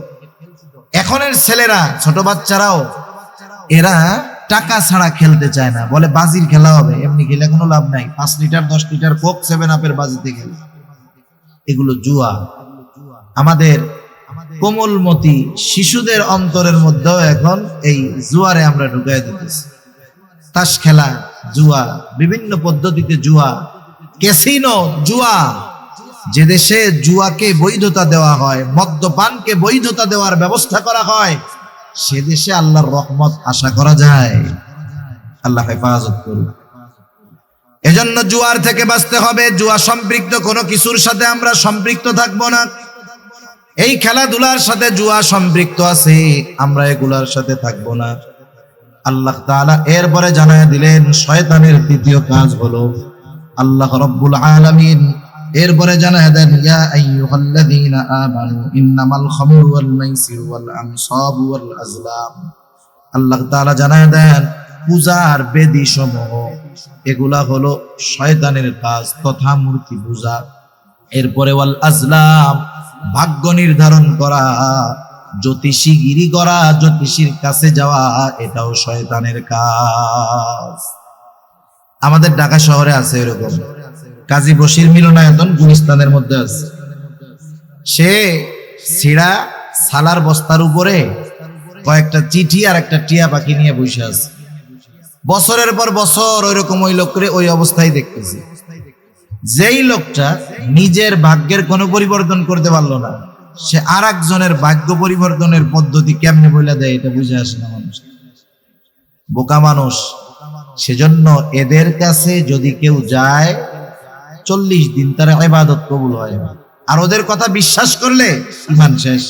Speaker 1: এখনের ছেলেরা, ছোট বাচ্চারাও, এরা টাকা ছাড়া খেলতে চায় না, বলে বাজির খেলা হবে। এমনি খেলে কোনো লাভ নাই, 5 লিটার 10 লিটার কোক 7 আপের বাজিতে খেলে। এগুলো জুয়া। আমাদের কোমলমতি শিশুদের অন্তরের মধ্যেও এখন এই জুয়ারে আমরা ঢুকাই দিতেছি। তাস খেলা জুয়া, বিভিন্ন পদ্ধতিতে জুয়া, ক্যাসিনো জুয়া। যে দেশে জুয়াকে বৈধতা দেওয়া হয়, মদ্যপানকে বৈধতা দেওয়ার ব্যবস্থা করা হয়, সে দেশে আল্লাহর রহমত আশা করা যায়। আল্লাহ হেফাজত করুন। এজন্য জুয়ার থেকে বাঁচতে হবে। জুয়া সম্পৃক্ত কোনো কিছুর সাথে আমরা সম্পৃক্ত থাকবো না। এই খেলাধুলার সাথে জুয়া সম্পৃক্ত আছে, আমরা এগুলার সাথে থাকবো না। আল্লাহ তাআলা এরপরে জানায় দিলেন শয়তানের তৃতীয় কাজ হলো, আল্লাহ রাব্বুল আলামিন এরপরে জানায় দেন ইয়া আইয়ুহাল্লাযীনা আমানু ইন্নামাল খামরু ওয়াল মাইসিরু ওয়াল আনসাবু ওয়াল আজলাম। আল্লাহ তাআলা জানায় দেন পূজার বেদী সমূহ এগুলা হলো শয়তানের কাজ তথা মূর্তি পূজা। এরপরে ওয়াল আজলাম, ভাগ্য নির্ধারণ করা, জ্যোতিষীগিরি করা, জ্যোতিষীর কাছে যাওয়া, এটাও শয়তানের কাজ। আমাদের ঢাকা শহরে আছে এরকম কাজী বশির মিলনায়তন, গুলিস্তানের মধ্যে আছে। সে ছিড়া সালার বস্তার উপরে কয়েকটা চিঠি আর একটা টিয়া পাখি নিয়ে বসে আছে। বছরের পর বছর ওইরকম ওই লোকরে ওই অবস্থায় দেখতেছে। যেই লোকটা নিজের ভাগ্যের কোনো পরিবর্তন করতে পারলো না, সে আর একজনের ভাগ্য পরিবর্তনের পদ্ধতি কেমনে বলে দেয়, এটা বুঝে আসে না মানুষ, বোকা মানুষ। সেজন্য এদের কাছে যদি কেউ যায় 40 দিন তার ইবাদত কবুল হয় না। আর ওদের কথা বিশ্বাস করলে ঈমান শেষ।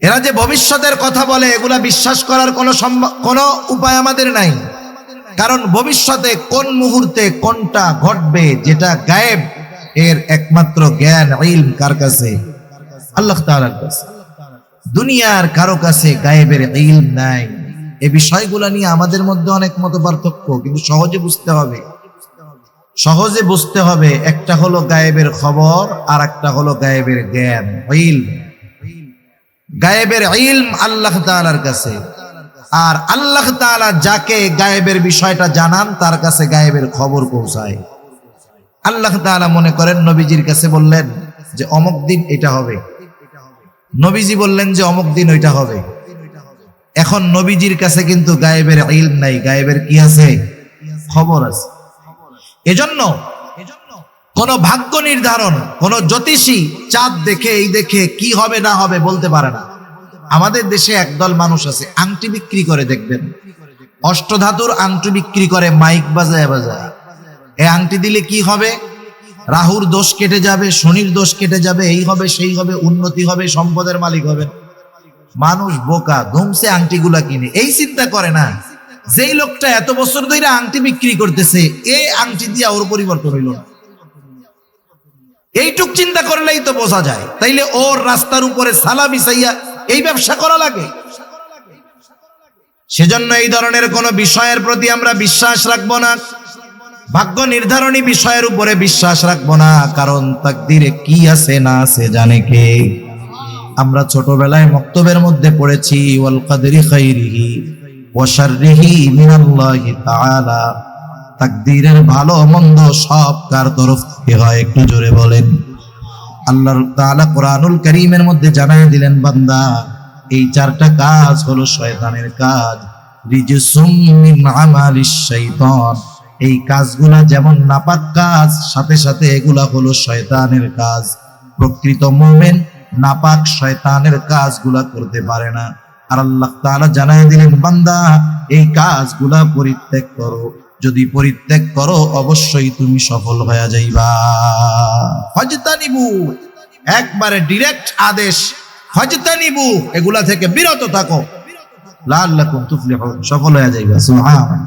Speaker 1: এরা যে ভবিষ্যতের কথা বলে, এগুলা বিশ্বাস করার কোনো উপায় আমাদের নাই। কারণ ভবিষ্যতে কোন মুহূর্তে কোনটা ঘটবে, যেটা গায়েব, এর একমাত্র জ্ঞান ইলম কার কাছে? আল্লাহ তাআলার কাছে। দুনিয়ার কারো কাছে গায়েবের ইলম নাই। এই বিষয়গুলো নিয়ে আমাদের মধ্যে অনেক মতপার্থক্য, কিন্তু সহজে বুঝতে হবে। একটা হলো গায়েবের খবর, আর একটা হলো গায়েবের জ্ঞান, ইলম। গায়েবের ইলম আল্লাহ তাআলার কাছে, আর আল্লাহ তাআলা যাকে গায়েবের বিষয়টা জানান তার কাছে গায়েবের খবর পৌঁছায়। আল্লাহ তাআলা মনে করেন নবীজির কাছে বললেন যে অমুক দিন এটা হবে, নবীজি বললেন যে অমুক দিন ওইটা হবে। এখন নবীজির কাছে কিন্তু গায়েবের ইলম নাই, গায়েবের কি আছে? খবর আছে। এজন্য কোন ভাগ্য নির্ধারণ, কোন জ্যোতিষী চাঁদ দেখে এই দেখে কি হবে না হবে বলতে পারে না। আমাদের দেশে একদল মানুষ আছে, আংটি বিক্রি করে, দেখবেন অষ্টধাতুর আংটি বিক্রি করে, মাইক বাজায় বাজায়। এই আংটি দিলে কি হবে? রাহুর দোষ কেটে যাবে, শনির দোষ কেটে যাবে, এই হবে সেই হবে, উন্নতি হবে, সম্পদের মালিক হবে। মানুষ বোকা, ধুমসে আংটিগুলা কিনে। এই চিন্তা করে না যেই লোকটা এত বছর ধরে আংটি বিক্রি করতেছে, এই আংটি দিয়া ওর পরিবর্তন হইল না। এইটুক চিন্তা করলেই তো বোঝা যায়। তাইলে ওর রাস্তার উপরে সালা বিছাইয়া এই ব্যবসা করা লাগে? সেজন্য এই ধরনের কোন বিষয়ের প্রতি আমরা বিশ্বাস রাখবো না, ভাগ্য নির্ধারণী বিষয়ের উপরে বিশ্বাস রাখবো না। কারণ তাকদীরে কি আছে না আছে জানে কে? আমরা ছোটবেলায় মক্তবের মধ্যে পড়েছি, ওয়াল কদরি খাইরিহি ওয়া শাররিহি মিনাল্লাহি তাআলা। তাকদীরের ভালো মন্দ সব কার তরফ থেকে হয়? একটু জোরে বলেন। আল্লাহ তাআলা কোরআনুল কারীমের মধ্যে জানায় দিলেন, বান্দা এই 4টা কাজ হলো শয়তানের কাজ। রিজসুম মিন আমালিশ শাইতান। এই কাজগুলা যেমন নাপাক কাজ, সাথে সাথে এগুলা হলো শয়তানের কাজ। প্রকৃত মুমিন নাপাক শয়তানের কাজগুলা করতে পারে না। আর আল্লাহ তাআলা জানায় দিলেন, বান্দা এই কাজগুলা পরিত্যাগ করো। যদি পরিত্যাগ করো অবশ্যই তুমি সফল হয়ে যাইবা। ফাজতানিবু, একবারে ডিরেক্ট আদেশ, ফাজতানিবু, এগুলা থেকে বিরত থাকো, লাআল্লাকুম তুফলিহুন, সফল হয়ে যাইবা। সুবহানাল্লাহ।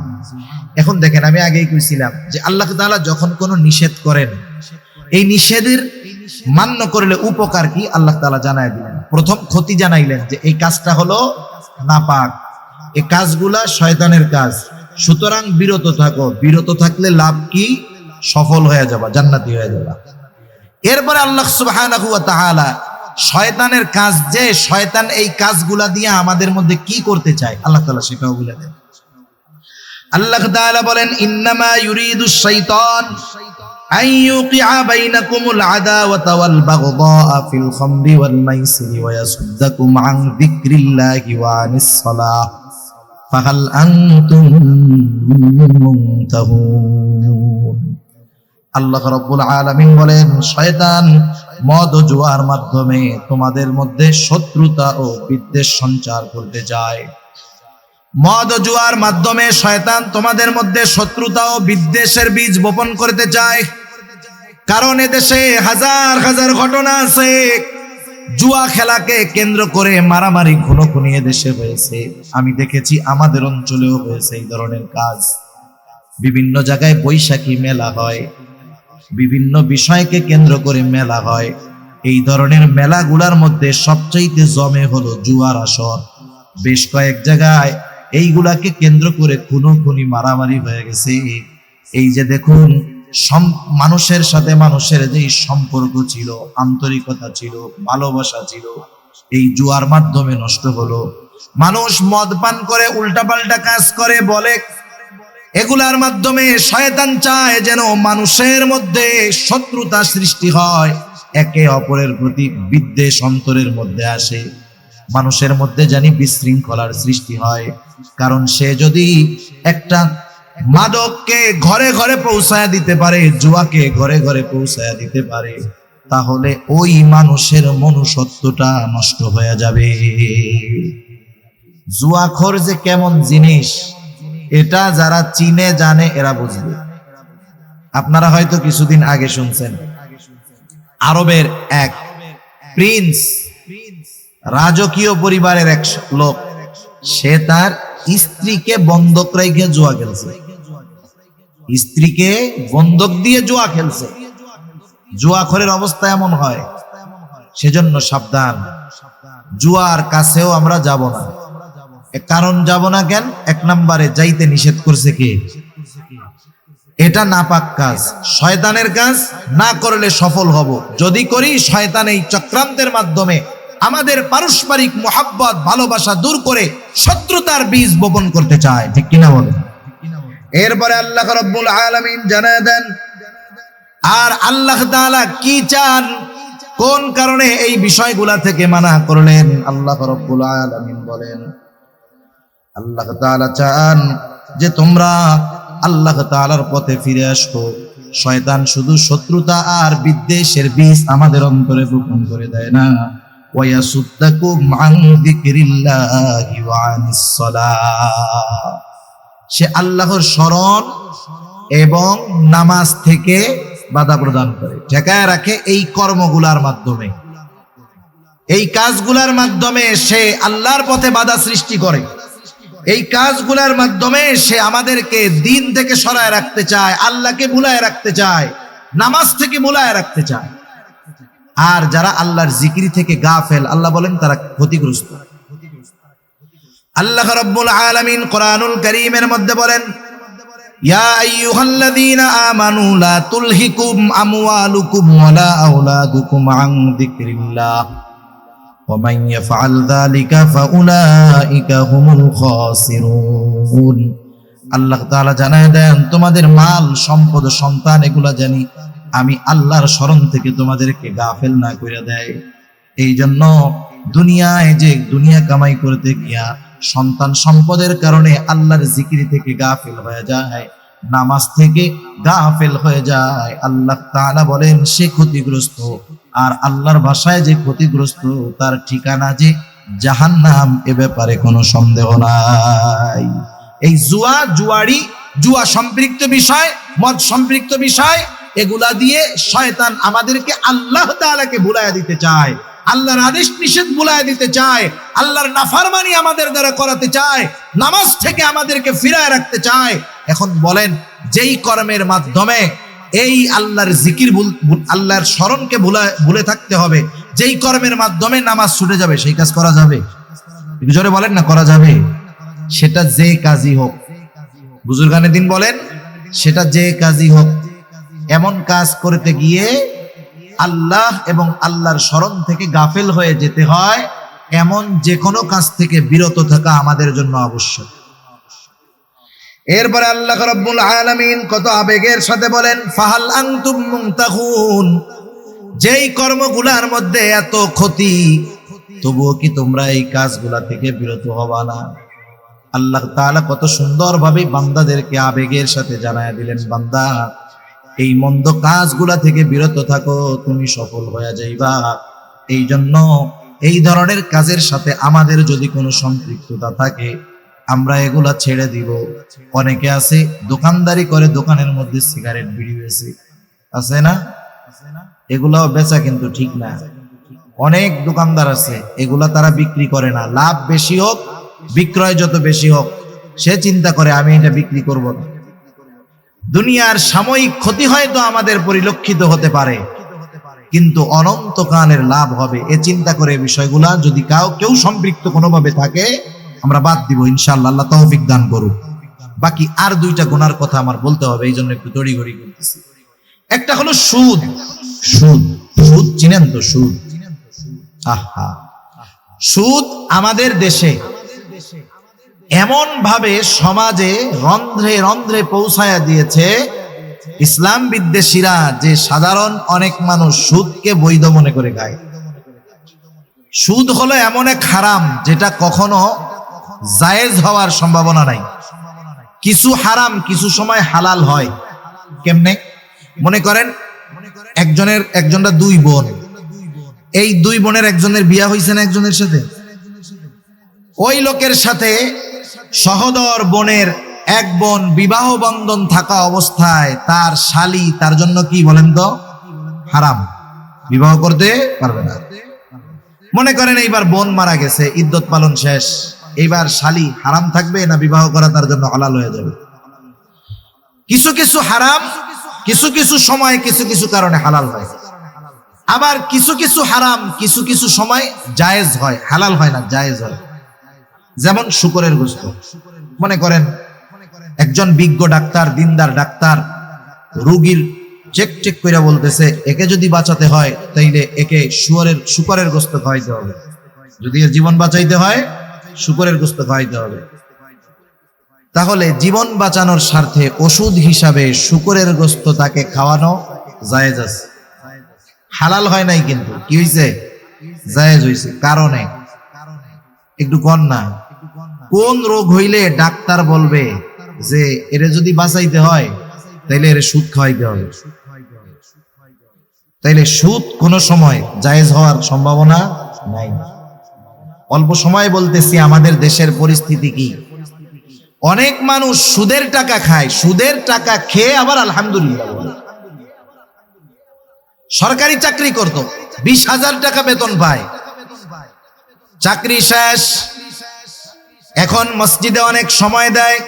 Speaker 1: এখন দেখেন, আমি আগেই কইছিলাম যে আল্লাহ তাআলা যখন কোনো নিষেধ করেন, এই নিষেধের মান্য করলে উপকার কি আল্লাহ তাআলা জানায় দিলেন। প্রথম ক্ষতি জানাইলেন যে এই কাজটা হলো নাপাক, এই কাজগুলা শয়তানের কাজ, সুতরাং বিরত থাকো। বিরত থাকলে লাভ কি? সফল হয়ে যাবা, জান্নাতি হয়ে যাবা। এরপরে আল্লাহ সুবহানাহু ওয়া তাআলা শয়তানের কাজ, যে শয়তান এই কাজগুলা দিয়ে আমাদের মধ্যে কি করতে চায় আল্লাহ তাআলা সেটাও বলে দেন। আল্লাহ তাআলা বলেন, ইন্নামা ইউরিদুশ শাইতান আন ইউকিআ বাইনাকুমুল আদাওয়াতা ওয়াল বাগদাআ ফিল খামরি ওয়াল মাইসিরি ওয়া ইয়াসুদ্দাকুম আন যিকরিল্লাহি ওয়া আনিস সালাহ ফাহাল আনতুম মুনতাহুন। আল্লাহ রাব্বুল আলামিন বলেন, শয়তান মদ ও জুয়ার মাধ্যমে তোমাদের মধ্যে শত্রুতা ও বিদ্বেষ সঞ্চার করতে যায়। মদ ও জুয়ার মাধ্যমে শয়তান তোমাদের মধ্যে শত্রুতা ও বিদ্বেষের বীজ বপন করতে চায়। কারণ এদেশে হাজার হাজার ঘটনা আছে, জুয়া খেলাকে কেন্দ্র করে মারামারি খুনোখুনি এদেশে হয়েছে। আমি দেখেছি আমাদের অঞ্চলেও হয়েছে এই ধরনের কাজ। বিভিন্ন জায়গায় বৈশাখী মেলা হয়, বিভিন্ন বিষয়কে কেন্দ্র করে মেলা হয়। এই ধরনের মেলাগুলার মধ্যে সবচাইতে জমে হলো জুয়ার আসর। বেশ কয়েক জায়গায় এইগুলাকে কেন্দ্র করে খুনোখুনি মারামারি হয়ে গেছে। এই যে দেখুন, মানুষের সাথে মানুষের যে সম্পর্ক ছিল, আন্তরিকতা ছিল, ভালোবাসা ছিল, এই জুয়ার মাধ্যমে নষ্ট হলো। মানুষ মদ পান করে উল্টাপাল্টা কাজ করে বলে, এগুলার মাধ্যমে শয়তান চায় যেন মানুষের মধ্যে শত্রুতা সৃষ্টি হয়, একে অপরের প্রতি বিদ্বেষ অন্তরের মধ্যে আসে, মানুষের মধ্যে জানি বিশৃঙ্খলার সৃষ্টি হয়। কারণ সে যদি একটা মাদককে ঘরে ঘরে পৌঁছায় দিতে পারে, জুয়াকে ঘরে ঘরে পৌঁছায় দিতে পারে, তাহলে ওই মানুষের মনুষ্যত্বটা নষ্ট হয়ে যাবে। জুয়াখোর যে কেমন জিনিস এটা যারা চিনে জানে এরা বুঝবে। আপনারা হয়তো কিছুদিন আগে শুনছেন, আরবের এক প্রিন্স, রাজকীয় পরিবারের এক লোক, সে তার স্ত্রীকে বন্ধক রেখে জুয়া খেলছে, স্ত্রীকে বন্ধক দিয়ে জুয়া খেলছে। জুয়াখোরের অবস্থা এমন হয়, সেজন্য সাবধান, জুয়ার কাছেও আমরা যাব না। কারণ যাব না কেন? এক নম্বরে যাইতে নিষেধ করছে কে? এটা নাপাক কাজ, শয়তানের কাজ, না করলে সফল হব। যদি করি, শয়তান এই চক্রান্তের মাধ্যমে আমাদের পারস্পরিক মোহাব্বত ভালোবাসা দূর করে শত্রুতার বীজ বপন করতে চায়, ঠিক কিনা বলেন? এরপরে আল্লাহ রাব্বুল আলামিন জানায় দেন, আর আল্লাহ তাআলা কি চান, কোন কারণে এই বিষয়গুলা থেকে মানা করলেন। আল্লাহ রাব্বুল আলামিন বলেন, আল্লাহ তাআলা চান যে তোমরা আল্লাহ তাআলার পথে ফিরে আসো। শয়তান শুধু শত্রুতা আর বিদ্বেষের বীজ আমাদের অন্তরে বপন করে দেয় না, ওয়ায়াসুদ্দাকুম আন যিকরিল্লাহি ওয়া আনিস সালাহ, সে আল্লাহর স্মরণ এবং নামাজ থেকে বাধা প্রদান করে, ঠেকায় রাখে। এই কর্মগুলার মাধ্যমে, এই কাজগুলার মাধ্যমে সে আল্লাহর পথে বাধা সৃষ্টি করে। এই কাজগুলার মাধ্যমে সে আমাদেরকে দিন থেকে সরায় রাখতে চায়, আল্লাহকে ভুলায় রাখতে চায়, নামাজ থেকে ভুলায় রাখতে চায়। আর যারা আল্লাহর জিকির থেকে গাফেল, আল্লাহ বলেন তারা ক্ষতিগ্রস্ত। আল্লাহ রাব্বুল আলামিন কোরআনুল কারীমের মধ্যে বলেন, ইয়া আইয়ুহাল্লাযীনা আমানু লা তুলহিকুম আমওয়ালুকুম ওয়ালা আওলাদুকুম আন যিকরিল্লাহ ওয়া মান ইয়াফআল যালিকা ফাউলাইকা হুমুল খাসিরুন। আল্লাহ তাআলা জানায় দেন, তোমাদের মাল, সম্পদ, সন্তান এগুলা জানি আমি আল্লাহর স্মরণ থেকে তোমাদেরকে গাফেল না করে দেয়। এই জন্য দুনিয়ায় যে দুনিয়া কামাই করতে গিয়া সন্তান সম্পদের কারণে আল্লাহর জিকির থেকে গাফেল হয়ে যায়, নামাজ থেকে গাফেল হয়ে যায়, আল্লাহ তাআলা বলেন সে ক্ষতিগ্রস্ত। আর আল্লাহর ভাষায় যে ক্ষতিগ্রস্ত, তার ঠিকানা যে জাহান্নাম, এ ব্যাপারে কোনো সন্দেহ নাই। এই জুয়া, জুয়ারি, জুয়া সম্পৃক্ত বিষয়, মদ সম্পৃক্ত বিষয়, এগুলা দিয়ে শয়তান আমাদেরকে আল্লাহ তাআলাকে ভুলাইয়া দিতে চায়, আল্লাহর আদেশ নিষেধ ভুলাইয়া দিতে চায়, আল্লাহর নাফরমানি আমাদের দ্বারা করাতে চায়, নামাজ থেকে আমাদেরকে ফিরায় রাখতে চায়। এখন বলেন, যেই কর্মের মাধ্যমে এই আল্লাহর জিকির, আল্লাহর স্মরণকে ভুলে থাকতে হবে, যেই কর্মের মাধ্যমে নামাজ ছুটে যাবে, সেই কাজ করা যাবে? জোরে বলেন না, করা যাবে? সেটা যে কাজই হোক, বুজুর্গানে দিন বলেন, সেটা যে কাজই হোক, এমন কাজ করতে গিয়ে আল্লাহ এবং আল্লাহর স্মরণ থেকে গাফেল হয়ে যেতে হয়, এমন যে কোনো কাজ থেকে বিরত থাকা আমাদের জন্য আবশ্যক। এরপরে আল্লাহ রাব্বুল আলামিন কত আবেগের সাথে বলেন, ফাহাল আনতুম মুনতাহুন, যেই কর্মগুলার মধ্যে এত ক্ষতি, তবুও কি তোমরা এই কাজগুলা থেকে বিরত হবা না? আল্লাহ তাআলা কত সুন্দরভাবে বান্দাদেরকে আবেগের সাথে জানায় দিলেন, বান্দা এই মন্দ কাজগুলা থেকে বিরত থাকো, তুমি সফল হয়ে যাইবা। এই জন্য এই ধরনের কাজের সাথে আমাদের যদি কোনো সম্পৃক্ততা থাকে, আমরা এগুলা ছেড়ে দিব। অনেকে আছে দোকানদারি করে, দোকানের মধ্যে সিগারেট, বিড়ি বেচে, আছে না? এগুলাও বেচা কিন্তু ঠিক না। অনেক দোকানদার আছে, এগুলা তারা বিক্রি করে না, লাভ বেশি হোক, বিক্রয় যত বেশি হোক, সে চিন্তা করে আমি এটা বিক্রি করব না। দুনিয়ার সাময়িক ক্ষতি হয়তো আমাদের পরিলক্ষিত হতে পারে, কিন্তু অনন্তকালের লাভ হবে, এ চিন্তা করে বিষয়গুলা যদি কেউ সম্পৃক্ত কোনোভাবে থাকে, আমরা বাদ দিব ইনশাআল্লাহ। আল্লাহ তৌফিক দান করুক। বাকি আর দুইটা গুনার কথা আমার বলতে হবে, এই জন্য একটু তড়িঘড়ি করতেছি। একটা হলো সুদ। সুদ, সুদ চিনেন তো? সুদ, আহা, সুদ আমাদের দেশে এমন ভাবে সমাজে রন্ধ্রে রন্ধ্রে পৌঁছায়া দিয়েছে ইসলাম বিদ্বেষীরা, যে সাধারণ অনেক মানুষ সুদকে বৈধ মনে করে খায়। সুদ হলো এমন এক হারাম যেটা কখনো জায়েজ হওয়ার সম্ভাবনা নাই। কিছু হারাম কিছু সময় হালাল হয়। কেমনে? মনে করেন একজনটা দুই বোন, এই দুই বোনের একজনের বিয়ে হয়েছে না একজনের সাথে, ওই লোকের সাথে সহোদর বোনের এক বোন বিবাহ বন্ধন থাকা অবস্থায় তার শালি তার জন্য কি বলেন তো হারাম, বিবাহ করতে পারবে না। মনে করেন এইবার বোন মারা গেছে, ইদ্যত পালন শেষ, এইবার শালি হারাম থাকবে না বিবাহ করা তার জন্য হালাল হয়ে যাবে? কিছু কিছু হারাম কিছু কিছু সময় কিছু কিছু কারণে হালাল হয়, আবার কিছু কিছু হারাম কিছু কিছু সময় জায়েজ হয়, হালাল হয় না, জায়েজ হয়। যেমন শুকরের গোশত। মনে করেন একজন বিজ্ঞ ডাক্তার, দিনদার ডাক্তার রোগীর চেক করে বলতেছে একে যদি বাঁচাতে হয় তাইলে একে শুকরের গোশত খাওয়াইতে হবে, যদি এর জীবন বাঁচাইতে হয় শুকরের গোশত খাওয়াইতে হবে। তাহলে জীবন বাঁচানোর স্বার্থে ওষুধ হিসাবে শুকরের গোশত তাকে খাওয়ানো জায়েজ আছে, হালাল হয় নাই, কিন্তু কি হইছে? জায়েজ হইছে। কারণে একটু কন না, কোন রোগ হইলে ডাক্তার বলবে যে এরে যদি বাঁচাইতে হয় তাইলে এর সুদ খাওয়াইতে হবে? তাইলে সুদ কোন সময় জায়েজ হওয়ার সম্ভাবনা নাই। অল্প সময় বলতেছি আমাদের দেশের পরিস্থিতি কি। অনেক মানুষ সুদের টাকা খায়, সুদের টাকা খেয়ে আবার আলহামদুলিল্লাহ বলে। সরকারি চাকরি করত, 20,000 টাকা বেতন পায়, চাকরি শেষ, এখন মসজিদে অনেক সময় দেয়।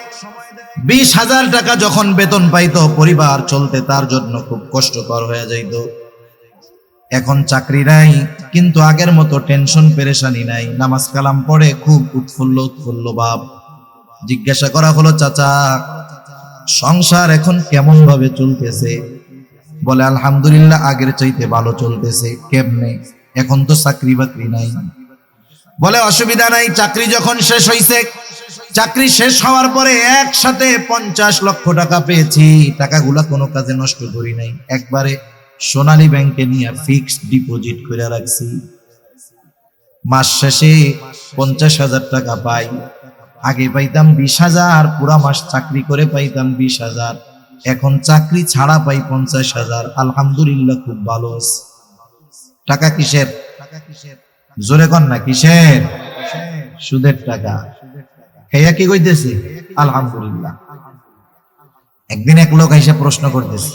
Speaker 1: 20,000 টাকা যখন বেতন পাইতো, পরিবার চলতে তার জন্য খুব কষ্টকর হয়ে যাইত। এখন চাকরি নাই, কিন্তু আগের মতো টেনশন পেরেশানি নাই, নামাজ কালাম পড়ে খুব উৎফুল্ল ভাব। জিজ্ঞাসা করা হলো, চাচা সংসার এখন কেমন ভাবে চলতেছে? বলে আলহামদুলিল্লাহ আগের চাইতে ভালো চলতেছে। কেমনে? এখন তো চাকরি বাকরি নাই। বলে অসুবিধা নাই, চাকরি যখন শেষ হইছে, চাকরি শেষ হওয়ার পরে একসাথে 50 লক্ষ টাকা পেয়েছি, টাকাগুলা কোনো কাজে নষ্ট করি নাই, একবারে সোনালী ব্যাংকে নিয়ে ফিক্সড ডিপোজিট করে রাখছি। মাস শেষে 50,000 টাকা পাই, আগে পাইতাম 20,000, পুরা মাস চাকরি করে পাইতাম 20,000, এখন চাকরি ছাড়া পাই 50,000। আলহামদুলিল্লাহ খুব ভালো আছে। টাকা কিসের? জোরে কন না, কিসের? সুদের টাকা। খাইয়া কি কইতেছে? আলহামদুলিল্লাহ। একদিন এক লোক এসে প্রশ্ন করতেছে,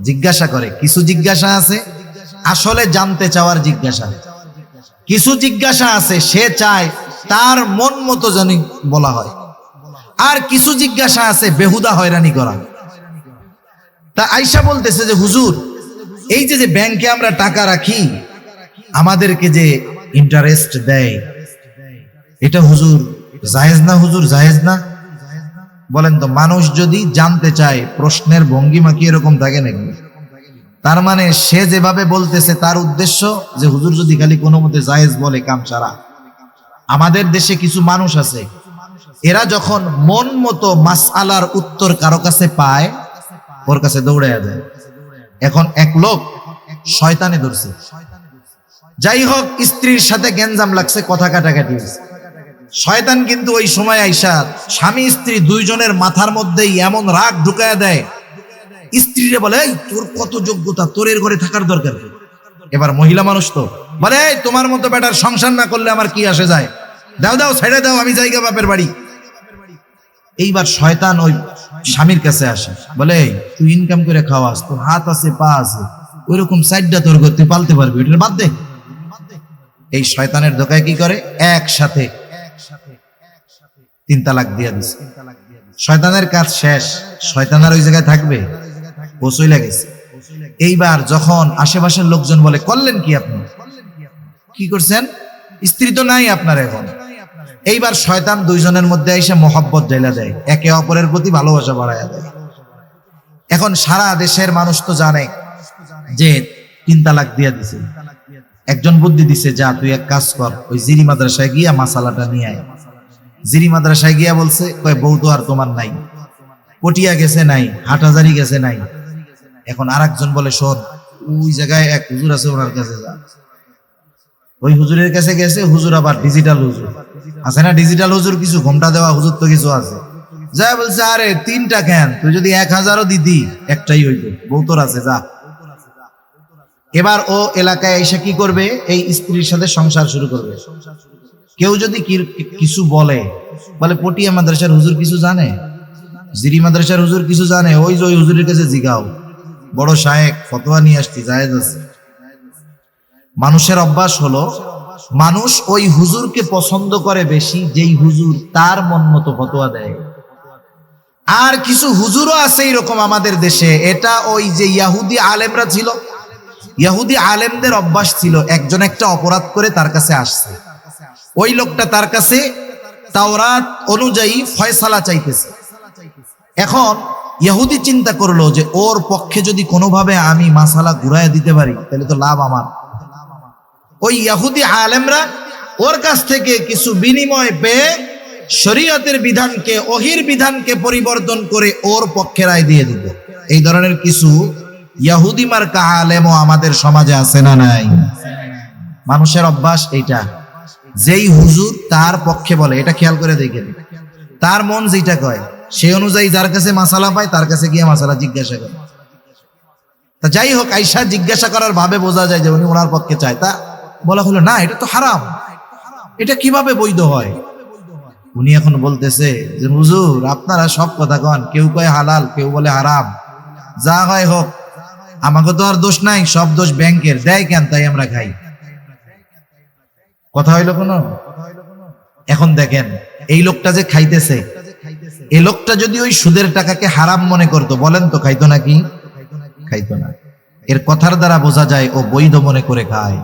Speaker 1: জিজ্ঞাসা করে, কিছু জিজ্ঞাসা আছে আসলে জানতে চাওয়ার জিজ্ঞাসা, কিছু জিজ্ঞাসা আছে সে চায় তার মন মতো জানি বলা হয়, আর কিছু জিজ্ঞাসা আছে বেহুদা হয়রানি করা। তা আয়সা বলতেছে যে হুজুর, এই যে ব্যাংকে আমরা টাকা রাখি, আমাদেরকে যে ইন্টারেস্ট দেয়, এটা হুজুর জায়েজ না? হুজুর জায়েজ না? বলেন তো, মানুষ যদি জানতে চায় প্রশ্নের ভঙ্গিমা কি এরকম থাকে নাকি? তার মানে সে যেভাবে বলতেছে তার উদ্দেশ্য যে হুজুর যদি খালি কোনো মতে জায়েজ বলে কাম সারা। আমাদের দেশে কিছু মানুষ আছে, এরা যখন মন মতো মাসআলার উত্তর কারো কাছে পায়, ওর কাছে দৌড়ে যায়। এখন এক লোক শয়তানে ধরছে, যাই হোক স্ত্রীর সাথে গ্যাঞ্জাম লাগছে, কথা কাটাকাটি হয়েছে। শয়তান কিন্তু ওই সময় আইসা স্বামী স্ত্রী দুইজনের মাথার মধ্যেই এমন রাগ ঢুকায় দেয়, স্ত্রীরে বলে এই তোর কত যোগ্যতা, তোর এর ঘরে থাকার দরকার। এবার মহিলা মানুষ তো বলে এই তোমার মতো বেটার সংসার না করলে আমার কি আসে যায়, দাও দাও ছেড়ে দাও, আমি জায়গা বাপের বাড়ি। এইবার শয়তান ওই স্বামীর কাছে আসে, বলে তুই ইনকাম করে খাওয়াস, তোর হাত আছে পা আছে, ওই রকম সাইডটা তোর ঘর তুই পালতে পারবি, ওটার বাদ দে। এই শয়তানের ধোকায় কি করে, একসাথে 3 তালাক দিয়ে দিছে। শয়তানের কাজ শেষ, শয়তান আর ওই জায়গায় থাকবে? ও চলে গেছে। এইবার যখন আশেপাশের লোকজন বলে করলেন কি আপনি, কি করছেন, স্ত্রী তো নাই আপনার এখন। এইবার শয়তান দুইজনের মধ্যে এসে মহব্বত ঢেলা দেয়, একে অপরের প্রতি ভালোবাসা বাড়ায়া দেয়। এখন সারা দেশের মানুষ তো জানে যে 3 তালাক দিয়ে দিছে, একজন বুদ্ধি দিছে, যা তুই এক কাজ কর, ওই জিরি মাদ্রাসায় গিয়া মাসালাটা নিয়ে আয়। জিরি মাদ্রাসায় গিয়া বলছে, কয় বউ তো আর তোমার নাই, পটিয়া গেছে নাই, হাটহাজারি গেছে নাই। এখন আরেকজন বলে, শোন, ওই জায়গায় এক হুজুর আছে, ওনার কাছে যা। ওই হুজুরের কাছে গেছে, হুজুর আবার ডিজিটাল হুজুর আছে না, ডিজিটাল হুজুর, কিছু ঘোমটা দেওয়া হুজুর তো কিছু আছে। যা বলছে, আরে 3টা কেন, তুই যদি 1000ও দিতি একটাই হইতো, বউ তোর আছে, যা। এবার ও এলাকায় এসে কি করবে, এই স্ত্রীর সাথে সংসার শুরু করবে। কেউ যদি কিছু বলে পটিয়া মাদ্রাসার হুজুর কিছু জানে, জিরি মাদ্রাসার হুজুর কিছু জানে, ওই যে ওই হুজুরের কাছে জিগাও, বড় শায়েক ফতোয়া নিয়ে আসছি, জায়েজ আছে। মানুষের অভ্যাস হলো, মানুষ ওই হুজুরকে পছন্দ করে বেশি যেই হুজুর তার মন মতো ফতোয়া দেয়। আর কিছু হুজুরও আছে এরকম আমাদের দেশে, এটা ওই যে ইয়াহুদি আলেমরা ছিল, ইয়াহুদি আলেমদের অভ্যাস ছিল, একজন একটা অপরাধ করে তার কাছে আসছে, ওই লোকটা তার কাছে তাওরাত অনুযায়ী ফয়সালা চাইতেছে। এখন ইহুদি চিন্তা করলো যে ওর পক্ষে যদি কোনোভাবে আমি মাসালা ঘুরায় দিতে পারি তাহলে তো লাভ আমার। ওই ইহুদি আলেমরা ওর কাছ থেকে কিছু বিনিময় পেয়ে শরীয়তের বিধানকে, ওহির বিধানকে পরিবর্তন করে ওর পক্ষে রায় দিয়ে দিত। এই ধরনের কিছু ইহুদি মার্কা আলেমও আমাদের সমাজে আছে না নাই? মানুষের অভ্যাস এইটা, যেই হুজুর তার পক্ষে বলে, এটা খেয়াল করে দেখেন, তার মন যেটা কয় সেই অনুযায়ী যার কাছে মাসালা পায় তার কাছে গিয়ে মাসালা জিজ্ঞাসা করে। তা যাই হোক, আইসা জিজ্ঞাসা করার ভাবে বোঝা যায় যে উনি ওনার পক্ষে চায়। তা বলা হলো, না এটা তো হারাম, এটা কিভাবে বৈধ হয়? উনি এখন বলতেছে যে হুজুর, আপনারা সব কথা কন, কেউ কয় হালাল, কেউ বলে হারাম, যা হয় হোক, আমাকে তো আর দোষ নাই, সব দোষ ব্যাংকের, দেয় কেন তাই আমরা খাই। কথা হইলো কোনো? এখন দেখেন, এই লোকটা যে খাইতেছে, এই লোকটা যদি ওই সুদের টাকাকে হারাম মনে করতো, বলেন তো খাইতো নাকি? খাইতো না। এর কথার দ্বারা বোঝা যায় ও বৈধ মনে করে খায়।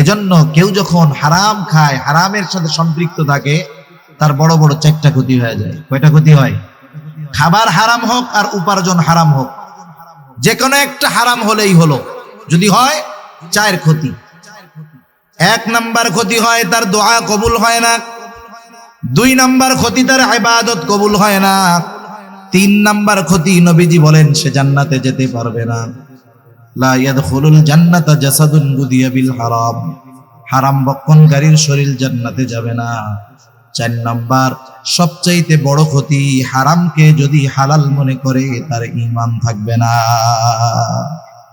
Speaker 1: এজন্য কেউ যখন হারাম খায়, হারামের সাথে সম্পৃক্ত থাকে, তার বড় বড় 4টা ক্ষতি হয়ে যায়। কয়টা ক্ষতি হয়? খাবার হারাম হোক আর উপার্জন হারাম হোক, যে কোনো একটা হারাম হলেই হলো। যদি হয় 4 ক্ষতি। 1 নাম্বার ক্ষতি হয় তার দোয়া কবুল হয় না, 2 নাম্বার ক্ষতি তার ইবাদত কবুল হয় না, 3 নাম্বার ক্ষতি নবীজি বলেন সে জান্নাতে যেতে পারবে না। লা ইয়াদখুলুল জান্নাতা জাসাদুন গুদিয়া বিল হারাম, হারাম বক্ষণকারীর শরীর জান্নাতে যাবে না। 4 নাম্বার সবচাইতে বড় ক্ষতি, হারামকে যদি হালাল মনে করে তার ঈমান থাকবে না।